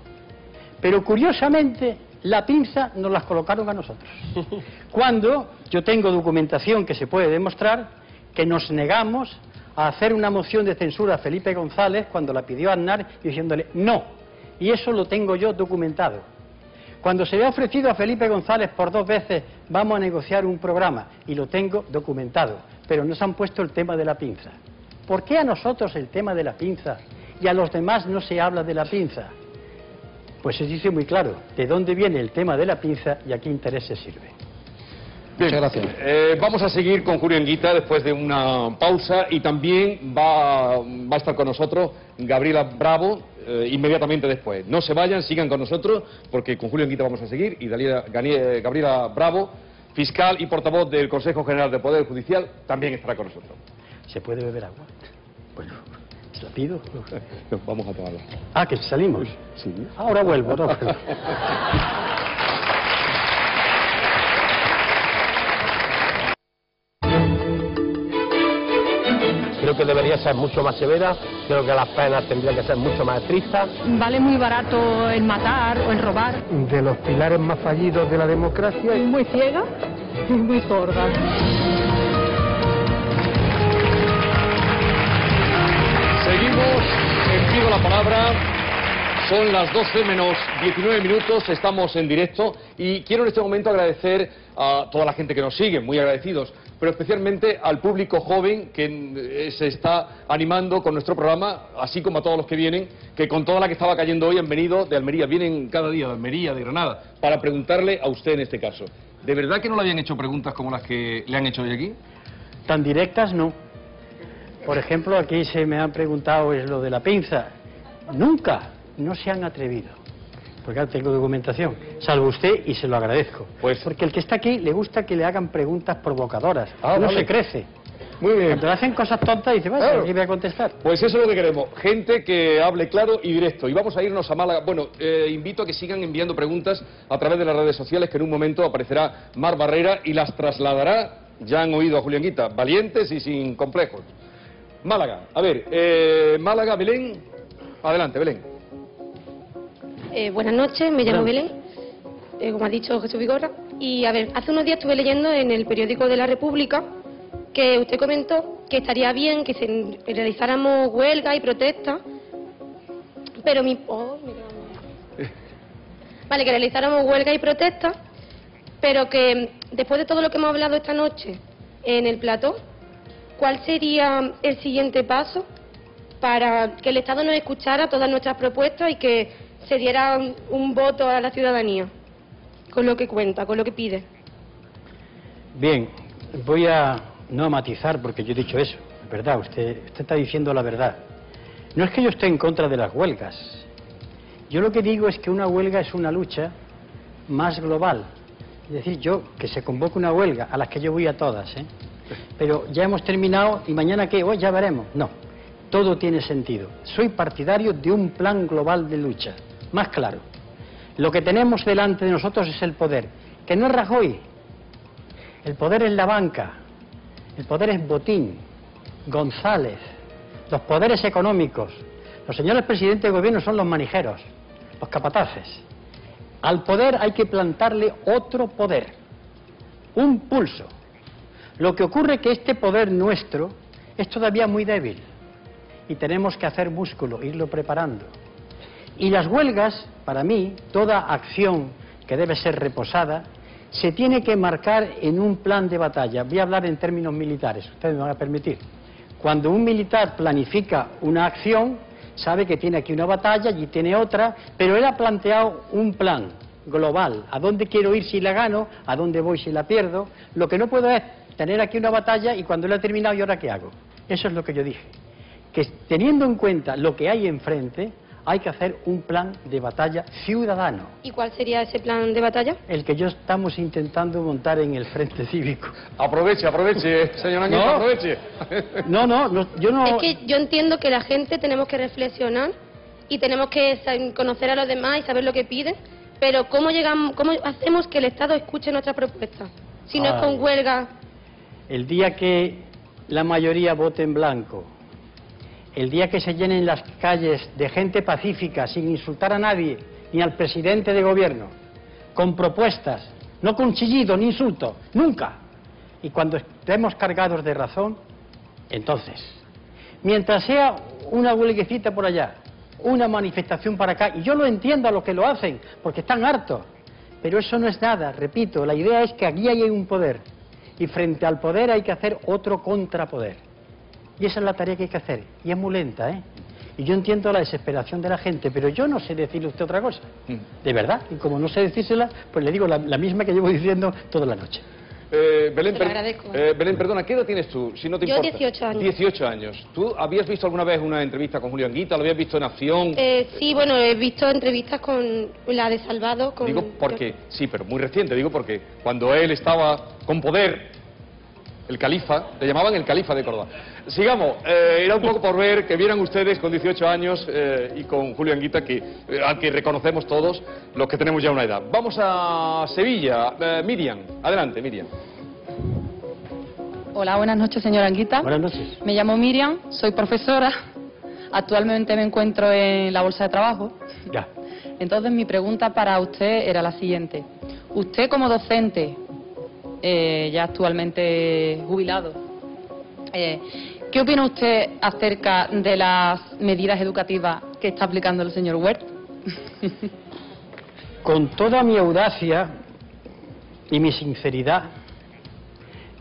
Pero curiosamente, la pinza nos las colocaron a nosotros. Cuando yo tengo documentación que se puede demostrar que nos negamos a hacer una moción de censura a Felipe González cuando la pidió Aznar y diciéndole no. Y eso lo tengo yo documentado. Cuando se le ha ofrecido a Felipe González por 2 veces, vamos a negociar un programa, y lo tengo documentado, pero nos han puesto el tema de la pinza. ¿Por qué a nosotros el tema de la pinza y a los demás no se habla de la pinza? Pues se dice muy claro de dónde viene el tema de la pinza y a qué intereses sirve. Bien, muchas gracias. Vamos a seguir con Julio Anguita después de una pausa, y también va a estar con nosotros Gabriela Bravo inmediatamente después. No se vayan, sigan con nosotros, porque con Julio Anguita vamos a seguir, y Gabriela Bravo, fiscal y portavoz del Consejo General del Poder Judicial, también estará con nosotros. ¿Se puede beber agua? Bueno, ¿se la pido? Vamos a tomarla. Ah, que salimos. Sí. Ahora vuelvo. Creo que debería ser mucho más severa, creo que las penas tendrían que ser mucho más estrictas. Vale muy barato el matar o el robar. De los pilares más fallidos de la democracia. Muy ciega y muy sorda. Seguimos en Pido la Palabra. Son las 12 menos 19 minutos, estamos en directo y quiero en este momento agradecer a toda la gente que nos sigue, muy agradecidos, pero especialmente al público joven que se está animando con nuestro programa, así como a todos los que vienen, que con toda la que estaba cayendo hoy han venido de Almería, vienen cada día de Almería, de Granada, para preguntarle a usted en este caso. ¿De verdad que no le habían hecho preguntas como las que le han hecho hoy aquí? Tan directas no. Por ejemplo, aquí se me han preguntado es lo de la pinza. Nunca. No se han atrevido, porque ahora tengo documentación, salvo usted, y se lo agradezco. Pues porque el que está aquí le gusta que le hagan preguntas provocadoras, no se crece. Muy bien. Cuando le hacen cosas tontas dice, vaya, claro. Aquí voy a contestar. Pues eso es lo que queremos, gente que hable claro y directo. Y vamos a irnos a Málaga. Bueno, invito a que sigan enviando preguntas a través de las redes sociales, que en un momento aparecerá Mar Barrera y las trasladará, ya han oído a Julián Guita, valientes y sin complejos. Málaga, a ver, Málaga, Belén, adelante, Belén. Buenas noches, me llamo Belén, como ha dicho Jesús Vigorra. Y a ver, hace unos días estuve leyendo en el periódico de La República que usted comentó que estaría bien que realizáramos huelga y protesta, pero Vale, que realizáramos huelga y protesta, pero que después de todo lo que hemos hablado esta noche en el plató, ¿cuál sería el siguiente paso para que el Estado nos escuchara todas nuestras propuestas y que se diera un voto a la ciudadanía, con lo que cuenta, con lo que pide? Bien, voy a no matizar porque yo he dicho eso, es verdad, usted está diciendo la verdad. No es que yo esté en contra de las huelgas, yo lo que digo es que una huelga es una lucha más global, es decir, que se convoque una huelga, a las que yo voy a todas, pero ya hemos terminado y mañana ¿qué? Hoy ya veremos, no, todo tiene sentido. Soy partidario de un plan global de lucha. Más claro, lo que tenemos delante de nosotros es el poder, que no es Rajoy, el poder es la banca, el poder es Botín, González, los poderes económicos, los señores presidentes de gobierno son los manijeros, los capataces. Al poder hay que plantarle otro poder, un pulso. Lo que ocurre es que este poder nuestro es todavía muy débil y tenemos que hacer músculo, irlo preparando. Y las huelgas, para mí, toda acción que debe ser reposada, se tiene que marcar en un plan de batalla. Voy a hablar en términos militares, ustedes me van a permitir. Cuando un militar planifica una acción, sabe que tiene aquí una batalla, allí tiene otra, pero él ha planteado un plan global. ¿A dónde quiero ir si la gano? ¿A dónde voy si la pierdo? Lo que no puedo es tener aquí una batalla y cuando la he terminado, ¿y ahora qué hago? Eso es lo que yo dije. Que teniendo en cuenta lo que hay enfrente, hay que hacer un plan de batalla ciudadano. ¿Y cuál sería ese plan de batalla? El que yo estamos intentando montar en el Frente Cívico. Aproveche, señor Anguita, aproveche. No, yo no... Es que yo entiendo que la gente tenemos que reflexionar y tenemos que conocer a los demás y saber lo que piden, pero ¿cómo hacemos que el Estado escuche nuestras propuestas? Si no es con huelga. El día que la mayoría vote en blanco, el día que se llenen las calles de gente pacífica, sin insultar a nadie, ni al presidente de gobierno, con propuestas, no con chillido ni insulto, nunca. Y cuando estemos cargados de razón, entonces, mientras sea una huelguecita por allá, una manifestación para acá, y yo lo entiendo a los que lo hacen, porque están hartos, pero eso no es nada, repito, la idea es que aquí hay un poder, y frente al poder hay que hacer otro contrapoder. Y esa es la tarea que hay que hacer, y es muy lenta, Y yo entiendo la desesperación de la gente, pero yo no sé decirle a usted otra cosa, de verdad, y como no sé decírsela, pues le digo la misma que llevo diciendo toda la noche. Belén, perdona, ¿qué edad tienes tú? Si no te Yo importa. 18 años. 18 años. ¿Tú habías visto alguna vez una entrevista con Julián Guita? ¿Lo habías visto en acción? Sí, bueno, he visto entrevistas con la de Salvado. Digo porque, sí, pero muy reciente, digo porque cuando él estaba con poder, el califa, le llamaban el califa de Córdoba. Sigamos, era un poco por ver que vieran ustedes con 18 años y con Julián Guita, al que reconocemos todos los que tenemos ya una edad. Vamos a Sevilla. Miriam, adelante, Miriam. Hola, buenas noches, señora Anguita. Buenas noches. Me llamo Miriam, soy profesora. Actualmente me encuentro en la bolsa de trabajo. Ya. Entonces, mi pregunta para usted era la siguiente. Usted, como docente, ya actualmente jubilado, ¿qué opina usted acerca de las medidas educativas que está aplicando el señor Wert? Con toda mi audacia y mi sinceridad,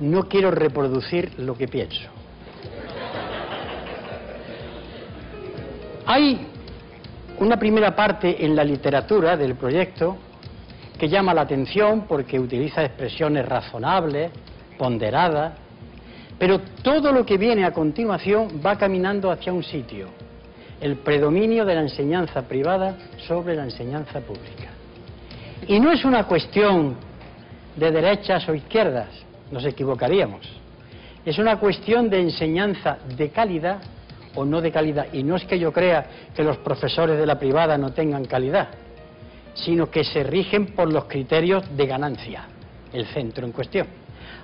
no quiero reproducir lo que pienso. Hay una primera parte en la literatura del proyecto que llama la atención porque utiliza expresiones razonables, ponderadas, pero todo lo que viene a continuación va caminando hacia un sitio: el predominio de la enseñanza privada sobre la enseñanza pública. Y no es una cuestión de derechas o izquierdas, nos equivocaríamos. Es una cuestión de enseñanza de calidad o no de calidad. Y no es que yo crea que los profesores de la privada no tengan calidad, sino que se rigen por los criterios de ganancia, el centro en cuestión.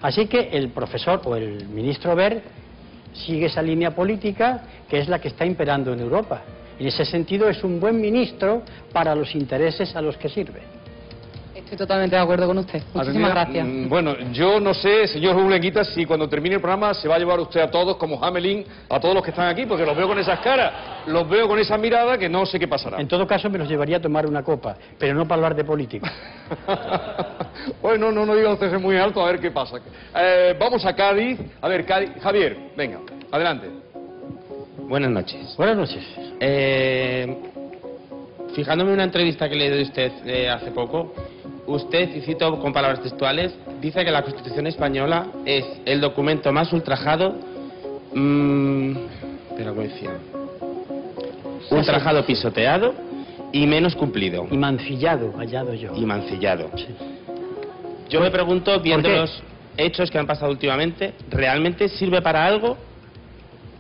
Así que el profesor o el ministro Wert sigue esa línea política que es la que está imperando en Europa. En ese sentido es un buen ministro para los intereses a los que sirve. Estoy totalmente de acuerdo con usted. Muchísimas gracias. Bueno, yo no sé, señor Julio Anguita, si cuando termine el programa se va a llevar usted a todos, como Hamelin, a todos los que están aquí, porque los veo con esas caras, los veo con esa mirada que no sé qué pasará. En todo caso me los llevaría a tomar una copa, pero no para hablar de política. Bueno, no diga usted muy alto, a ver qué pasa. Vamos a Cádiz. A ver, Cádiz. Javier, venga, adelante. Buenas noches. Buenas noches. Fijándome en una entrevista que le dio usted hace poco, usted, y cito con palabras textuales, dice que la Constitución española es el documento más ultrajado, pero ¿cómo decía? Ultrajado, pisoteado y menos cumplido. Y mancillado, hallado yo. Y mancillado. Sí. Yo me pregunto, viendo los hechos que han pasado últimamente, ¿realmente sirve para algo?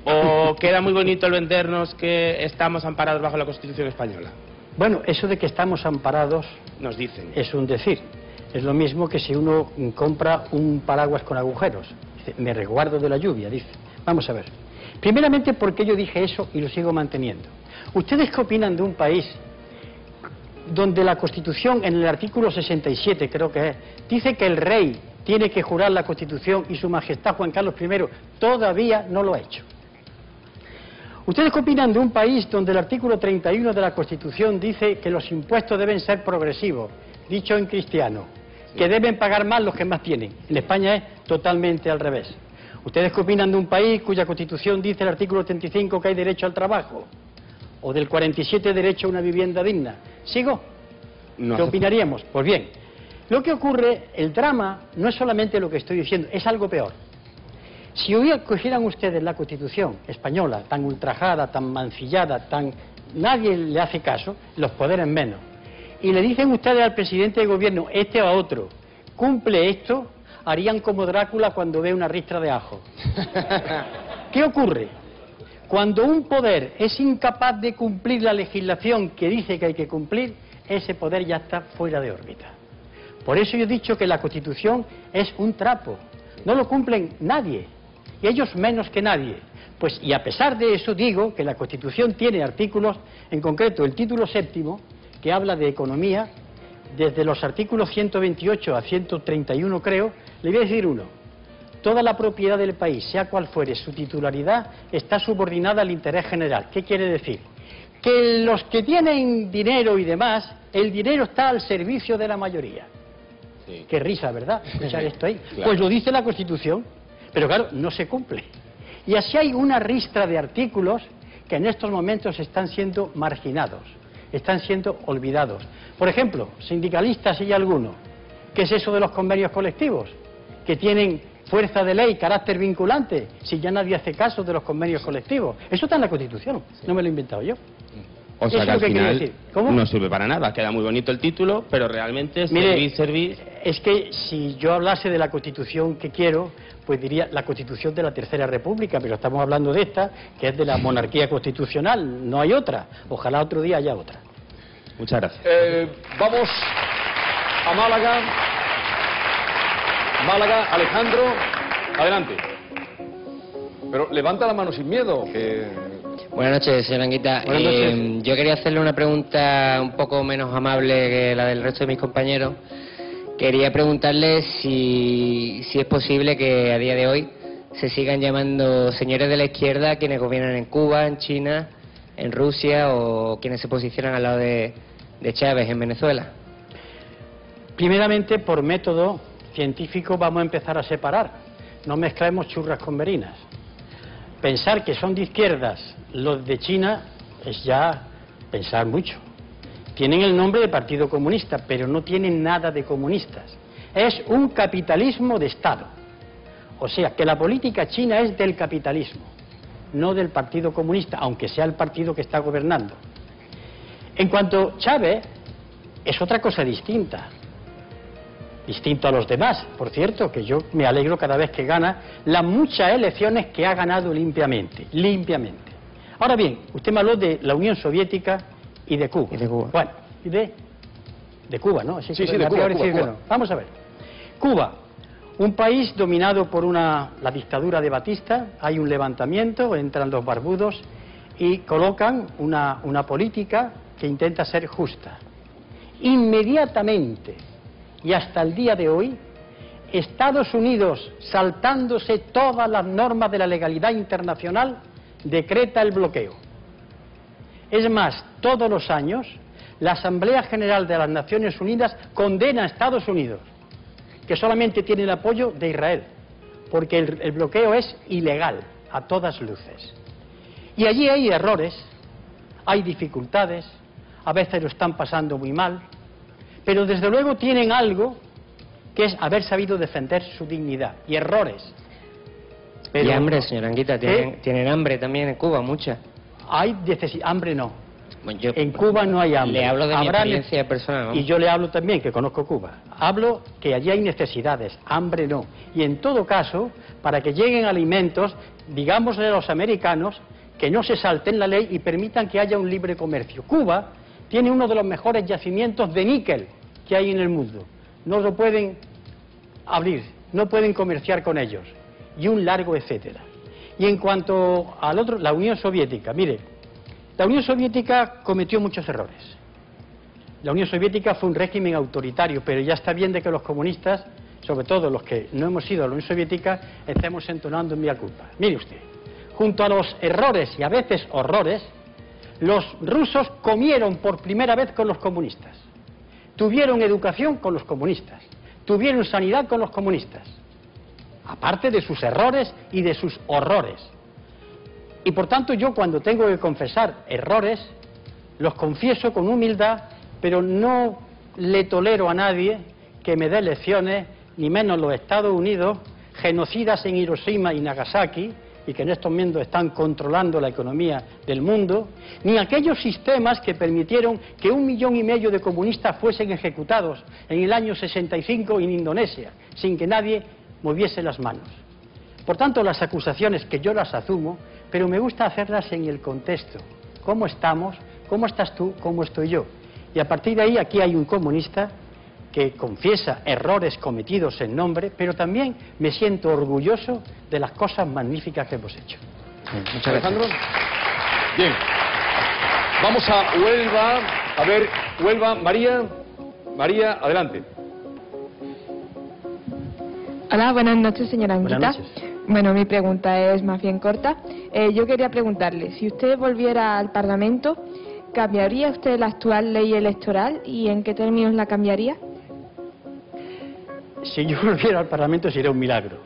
¿O queda muy bonito el vendernos que estamos amparados bajo la Constitución española? Bueno, eso de que estamos amparados, nos dicen, es un decir. Es lo mismo que si uno compra un paraguas con agujeros. Dice, me resguardo de la lluvia, dice. Vamos a ver. Primeramente, ¿por qué yo dije eso y lo sigo manteniendo? ¿Ustedes qué opinan de un país donde la Constitución, en el artículo 67, creo que es, dice que el rey tiene que jurar la Constitución y su majestad Juan Carlos I todavía no lo ha hecho? ¿Ustedes qué opinan de un país donde el artículo 31 de la Constitución dice que los impuestos deben ser progresivos, dicho en cristiano, que deben pagar más los que más tienen? En España es totalmente al revés. ¿Ustedes qué opinan de un país cuya Constitución dice el artículo 35 que hay derecho al trabajo? ¿O del 47 derecho a una vivienda digna? ¿Sigo? No. ¿Qué opinaríamos? Pues bien, lo que ocurre, el drama, no es solamente lo que estoy diciendo, es algo peor. Si hoy cogieran ustedes la Constitución española, tan ultrajada, tan mancillada, nadie le hace caso, los poderes menos, y le dicen ustedes al presidente de gobierno, este o a otro, cumple esto, harían como Drácula cuando ve una ristra de ajo. ¿Qué ocurre? Cuando un poder es incapaz de cumplir la legislación que dice que hay que cumplir, ese poder ya está fuera de órbita. Por eso yo he dicho que la Constitución es un trapo, no lo cumplen nadie, y ellos menos que nadie. Pues, y a pesar de eso digo que la Constitución tiene artículos, en concreto el título séptimo, que habla de economía, desde los artículos 128 a 131 creo, le voy a decir uno. Toda la propiedad del país, sea cual fuere su titularidad, está subordinada al interés general. ¿Qué quiere decir? Que los que tienen dinero y demás, el dinero está al servicio de la mayoría. Sí. Qué risa, ¿verdad? Escuchar esto ahí. Claro. Pues lo dice la Constitución, pero claro, no se cumple. Y así hay una ristra de artículos que en estos momentos están siendo marginados, están siendo olvidados. Por ejemplo, sindicalistas y alguno, ¿qué es eso de los convenios colectivos? Que tienen fuerza de ley, carácter vinculante, si ya nadie hace caso de los convenios colectivos. Eso está en la Constitución, no me lo he inventado yo. O sea que al final no sirve para nada, queda muy bonito el título, pero realmente servir. Es que si yo hablase de la Constitución que quiero, pues diría la Constitución de la Tercera República, pero estamos hablando de esta, que es de la monarquía constitucional, no hay otra. Ojalá otro día haya otra. Muchas gracias. Vamos a Málaga. Málaga, Alejandro, adelante. Pero levanta la mano sin miedo. Buenas noches, señora Anguita. Buenas noches. Yo quería hacerle una pregunta un poco menos amable que la del resto de mis compañeros. Quería preguntarle si es posible que a día de hoy se sigan llamando señores de la izquierda quienes gobiernan en Cuba, en China, en Rusia o quienes se posicionan al lado de Chávez en Venezuela. Primeramente, por método científico vamos a empezar a separar. No mezclemos churras con merinas. Pensar que son de izquierdas los de China es ya pensar mucho. Tienen el nombre de Partido Comunista, pero no tienen nada de comunistas. Es un capitalismo de Estado. O sea, que la política china es del capitalismo, no del Partido Comunista, aunque sea el partido que está gobernando. En cuanto a Chávez, es otra cosa distinta. Distinto a los demás, por cierto, que yo me alegro cada vez que gana las muchas elecciones que ha ganado limpiamente. Ahora bien, usted me habló de la Unión Soviética y de Cuba. Bueno, y de Cuba, ¿no? Sí, de Cuba. No. Vamos a ver. Cuba, un país dominado por la dictadura de Batista, hay un levantamiento, entran los barbudos y colocan una política que intenta ser justa. Inmediatamente, y hasta el día de hoy, Estados Unidos, saltándose todas las normas de la legalidad internacional, decreta el bloqueo. Es más, todos los años, la Asamblea General de las Naciones Unidas condena a Estados Unidos, que solamente tiene el apoyo de Israel, porque el bloqueo es ilegal, a todas luces. Y allí hay errores, hay dificultades, a veces lo están pasando muy mal, pero desde luego tienen algo que es haber sabido defender su dignidad, y errores. Pero, y hambre, señora Anguita, tienen hambre también en Cuba, mucha. Hay hambre no. Bueno, en Cuba no hay hambre. Le hablo de mi experiencia personal, ¿no? Y yo le hablo también, que conozco Cuba. Hablo que allí hay necesidades, hambre no. Y en todo caso, para que lleguen alimentos, digámosle a los americanos que no se salten la ley y permitan que haya un libre comercio. Cuba tiene uno de los mejores yacimientos de níquel que hay en el mundo. No lo pueden abrir, no pueden comerciar con ellos. Y un largo etcétera. Y en cuanto al otro, la Unión Soviética, mire, la Unión Soviética cometió muchos errores. La Unión Soviética fue un régimen autoritario, pero ya está bien de que los comunistas, sobre todo los que no hemos ido a la Unión Soviética, estemos entonando en mea culpa. Mire usted, junto a los errores y a veces horrores, los rusos comieron por primera vez con los comunistas, tuvieron educación con los comunistas, tuvieron sanidad con los comunistas, aparte de sus errores y de sus horrores. Y por tanto yo cuando tengo que confesar errores, los confieso con humildad, pero no le tolero a nadie que me dé lecciones, ni menos los Estados Unidos, genocidas en Hiroshima y Nagasaki, y que en estos momentos están controlando la economía del mundo, ni aquellos sistemas que permitieron que 1,5 millones de comunistas fuesen ejecutados en el año 65 en Indonesia, sin que nadie moviese las manos. Por tanto, las acusaciones que yo las asumo, pero me gusta hacerlas en el contexto. ¿Cómo estamos? ¿Cómo estás tú? ¿Cómo estoy yo? Y a partir de ahí, aquí hay un comunista que confiesa errores cometidos en nombre, pero también me siento orgulloso de las cosas magníficas que hemos hecho. Muchas gracias. Alejandro. Bien. Vamos a Huelva. A ver, Huelva, María, adelante. Hola, buenas noches, señora Anguita. Buenas noches. Bueno, mi pregunta es más bien corta. Yo quería preguntarle, si usted volviera al Parlamento, ¿cambiaría usted la actual ley electoral y en qué términos la cambiaría? Si yo volviera al Parlamento sería un milagro.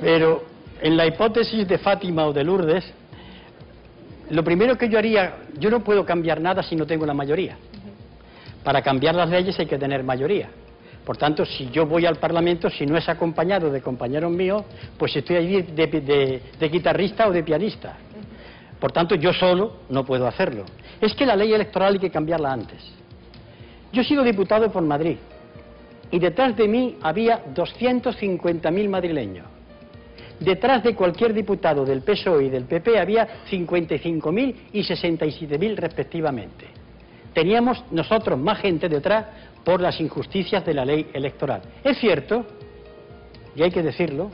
Pero en la hipótesis de Fátima o de Lourdes, lo primero que yo haría, yo no puedo cambiar nada si no tengo la mayoría. Para cambiar las leyes hay que tener mayoría. Por tanto, si yo voy al Parlamento, si no es acompañado de compañeros míos, pues estoy allí de guitarrista o de pianista. Por tanto, yo solo no puedo hacerlo. Es que la ley electoral hay que cambiarla antes. Yo he sido diputado por Madrid y detrás de mí había 250.000 madrileños. Detrás de cualquier diputado del PSOE y del PP había 55.000 y 67.000 respectivamente. Teníamos nosotros más gente detrás por las injusticias de la ley electoral. Es cierto, y hay que decirlo,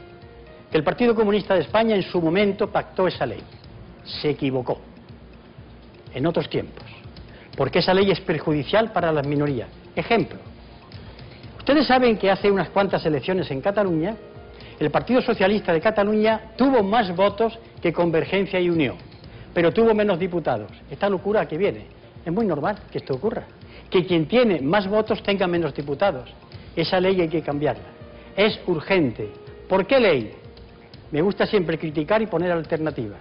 que el Partido Comunista de España en su momento pactó esa ley. Se equivocó en otros tiempos, porque esa ley es perjudicial para las minorías. Ejemplo, ustedes saben que hace unas cuantas elecciones en Cataluña, el Partido Socialista de Cataluña tuvo más votos que Convergencia y Unión, pero tuvo menos diputados. Esta locura que viene, es muy normal que esto ocurra, que quien tiene más votos tenga menos diputados. Esa ley hay que cambiarla, es urgente. ¿Por qué ley? Me gusta siempre criticar y poner alternativa.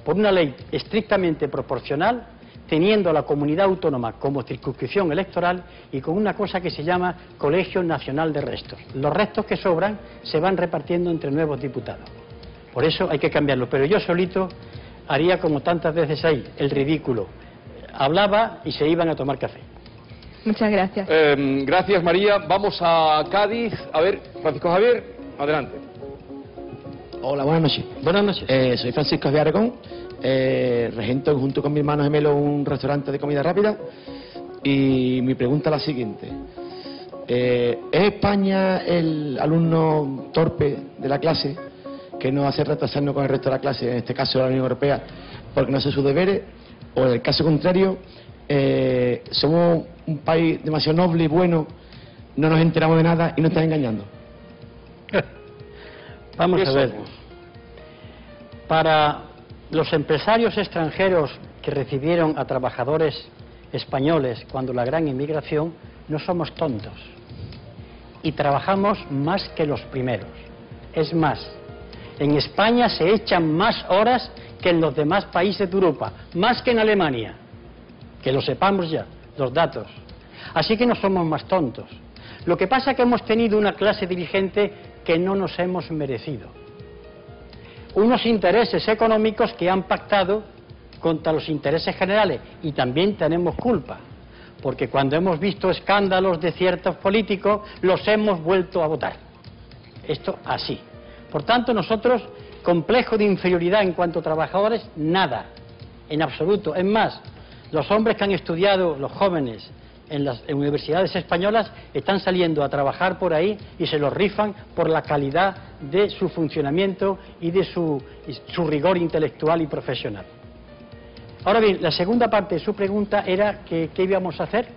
Por una ley estrictamente proporcional, teniendo a la comunidad autónoma como circunscripción electoral y con una cosa que se llama Colegio Nacional de Restos. Los restos que sobran se van repartiendo entre nuevos diputados. Por eso hay que cambiarlo, pero yo solito haría como tantas veces ahí, el ridículo. Hablaba y se iban a tomar café. Muchas gracias. Gracias, María. Vamos a Cádiz. A ver, Francisco Javier, adelante. Hola, buenas noches. Buenas noches. Soy Francisco Javier Arecón, regento junto con mi hermano gemelo un restaurante de comida rápida y mi pregunta es la siguiente. ¿Es España el alumno torpe de la clase que nos hace retrasarnos con el resto de la clase, en este caso la Unión Europea, porque no hace sus deberes? ¿O en el caso contrario, somos un país demasiado noble y bueno, no nos enteramos de nada y nos están engañando? Vamos a ver. Para los empresarios extranjeros que recibieron a trabajadores españoles cuando la gran inmigración, no somos tontos. Y trabajamos más que los primeros. Es más, en España se echan más horas que en los demás países de Europa, más que en Alemania. Que lo sepamos ya, los datos. Así que no somos más tontos. Lo que pasa es que hemos tenido una clase dirigente que no nos hemos merecido. Unos intereses económicos que han pactado contra los intereses generales, y también tenemos culpa, porque cuando hemos visto escándalos de ciertos políticos, los hemos vuelto a votar. Esto así. Por tanto, nosotros, complejo de inferioridad en cuanto a trabajadores, nada, en absoluto. Es más, los hombres que han estudiado, los jóvenes, en las universidades españolas, están saliendo a trabajar por ahí y se los rifan por la calidad de su funcionamiento y de su rigor intelectual y profesional. Ahora bien, la segunda parte de su pregunta era que ¿qué íbamos a hacer?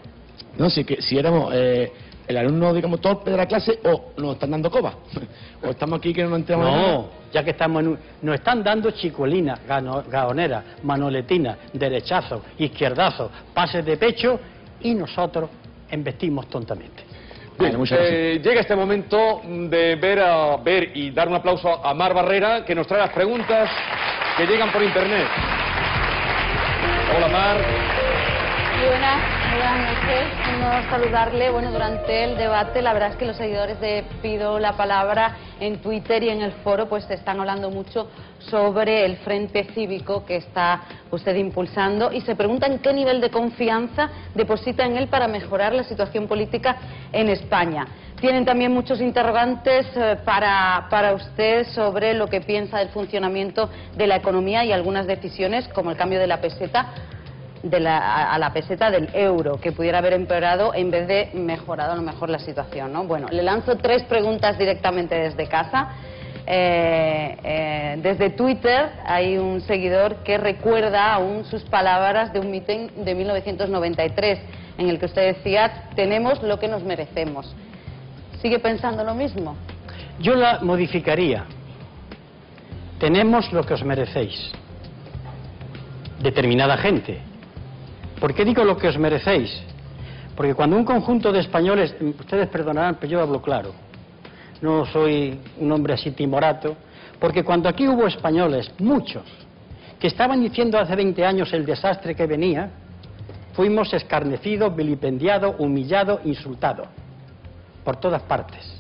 No, si éramos el alumno, digamos, torpe de la clase, o nos están dando coba, o estamos aquí que no nos enteramos de nada. No, ya que estamos nos están dando chicuelina, gaonera, manoletina, derechazo, izquierdazo, pases de pecho, y nosotros embestimos tontamente. Bien, llega este momento de ver y dar un aplauso a Mar Barrera, que nos trae las preguntas que llegan por internet. Hola, Mar. Buenas noches. No saludarle. Bueno, durante el debate, la verdad es que los seguidores de Pido la Palabra en Twitter y en el foro, pues están hablando mucho sobre el Frente Cívico que está usted impulsando y se preguntan qué nivel de confianza deposita en él para mejorar la situación política en España. Tienen también muchos interrogantes para usted sobre lo que piensa del funcionamiento de la economía y algunas decisiones, como el cambio de la peseta a la peseta del euro, que pudiera haber empeorado en vez de mejorado a lo mejor la situación, ¿no? Bueno, le lanzo 3 preguntas directamente desde casa. Desde Twitter hay un seguidor que recuerda aún sus palabras de un mitin de 1993 en el que usted decía: tenemos lo que nos merecemos. ¿Sigue pensando lo mismo? Yo la modificaría. Tenemos lo que os merecéis. Determinada gente. ¿Por qué digo lo que os merecéis? Porque cuando un conjunto de españoles, ustedes perdonarán, pero yo hablo claro, no soy un hombre así timorato, porque cuando aquí hubo españoles, muchos, que estaban diciendo hace 20 años el desastre que venía, fuimos escarnecidos, vilipendiados, humillados, insultados, por todas partes.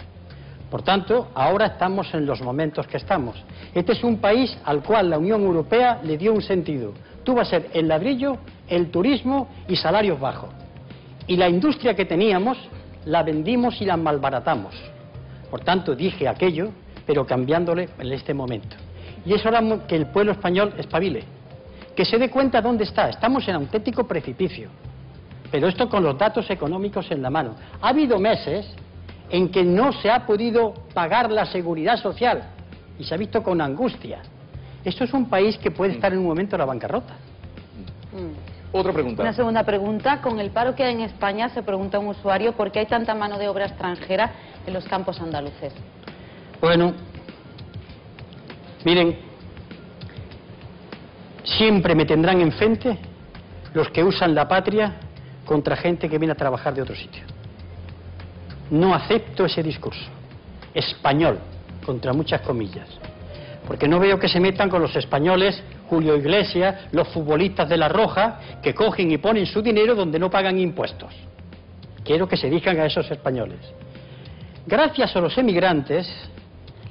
Por tanto, ahora estamos en los momentos que estamos. Este es un país al cual la Unión Europea le dio un sentido. Tú vas a ser el ladrillo, el turismo y salarios bajos. Y la industria que teníamos la vendimos y la malbaratamos. Por tanto, dije aquello, pero cambiándole en este momento. Y es hora que el pueblo español espabile, que se dé cuenta dónde está. Estamos en auténtico precipicio. Pero esto con los datos económicos en la mano. Ha habido meses en que no se ha podido pagar la seguridad social y se ha visto con angustia. Esto es un país que puede estar en un momento de la bancarrota. Otra pregunta. Una segunda pregunta. Con el paro que hay en España, se pregunta un usuario, ¿por qué hay tanta mano de obra extranjera en los campos andaluces? Bueno, miren, siempre me tendrán enfrente los que usan la patria contra gente que viene a trabajar de otro sitio. No acepto ese discurso. Español, contra muchas comillas. Porque no veo que se metan con los españoles, Julio Iglesias, los futbolistas de La Roja, que cogen y ponen su dinero donde no pagan impuestos. Quiero que se dirijan a esos españoles. Gracias a los emigrantes,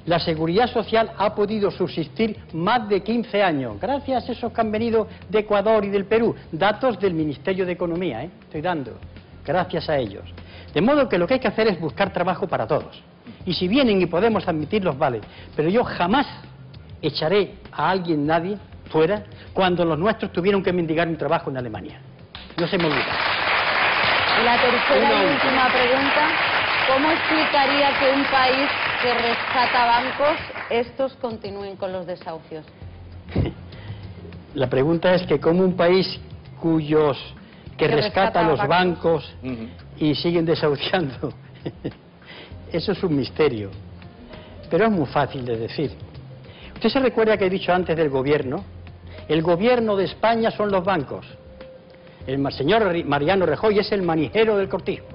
la seguridad social ha podido subsistir más de 15 años. Gracias a esos que han venido de Ecuador y del Perú. Datos del Ministerio de Economía, estoy dando. Gracias a ellos. De modo que lo que hay que hacer es buscar trabajo para todos. Y si vienen y podemos admitirlos, vale. Pero yo jamás echaré a alguien, nadie, fuera, cuando los nuestros tuvieron que mendigar un trabajo en Alemania. No se me olvida. Y la tercera y última pregunta. ¿Cómo explicaría que un país que rescata bancos, estos continúen con los desahucios? La pregunta es que como un país que rescata los bancos y siguen desahuciando. Eso es un misterio. Pero es muy fácil de decir. Usted se recuerda que he dicho antes del gobierno. El gobierno de España son los bancos. El señor Mariano Rajoy es el manijero del cortijo,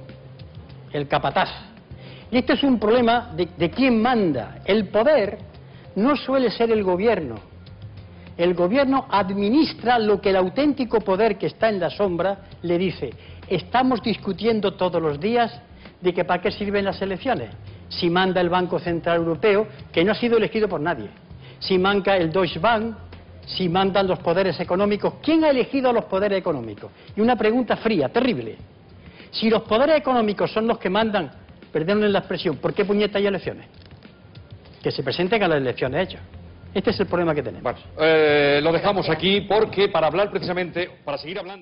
el capataz. Y este es un problema de quién manda. El poder no suele ser el gobierno. El gobierno administra lo que el auténtico poder que está en la sombra le dice. Estamos discutiendo todos los días de que para qué sirven las elecciones. Si manda el Banco Central Europeo, que no ha sido elegido por nadie. Si manda el Deutsche Bank, si mandan los poderes económicos. ¿Quién ha elegido a los poderes económicos? Y una pregunta fría, terrible. Si los poderes económicos son los que mandan, perdónenle la expresión, ¿por qué puñeta hay elecciones? Que se presenten a las elecciones ellos. Este es el problema que tenemos. Bueno, lo dejamos aquí porque para hablar precisamente, para seguir hablando...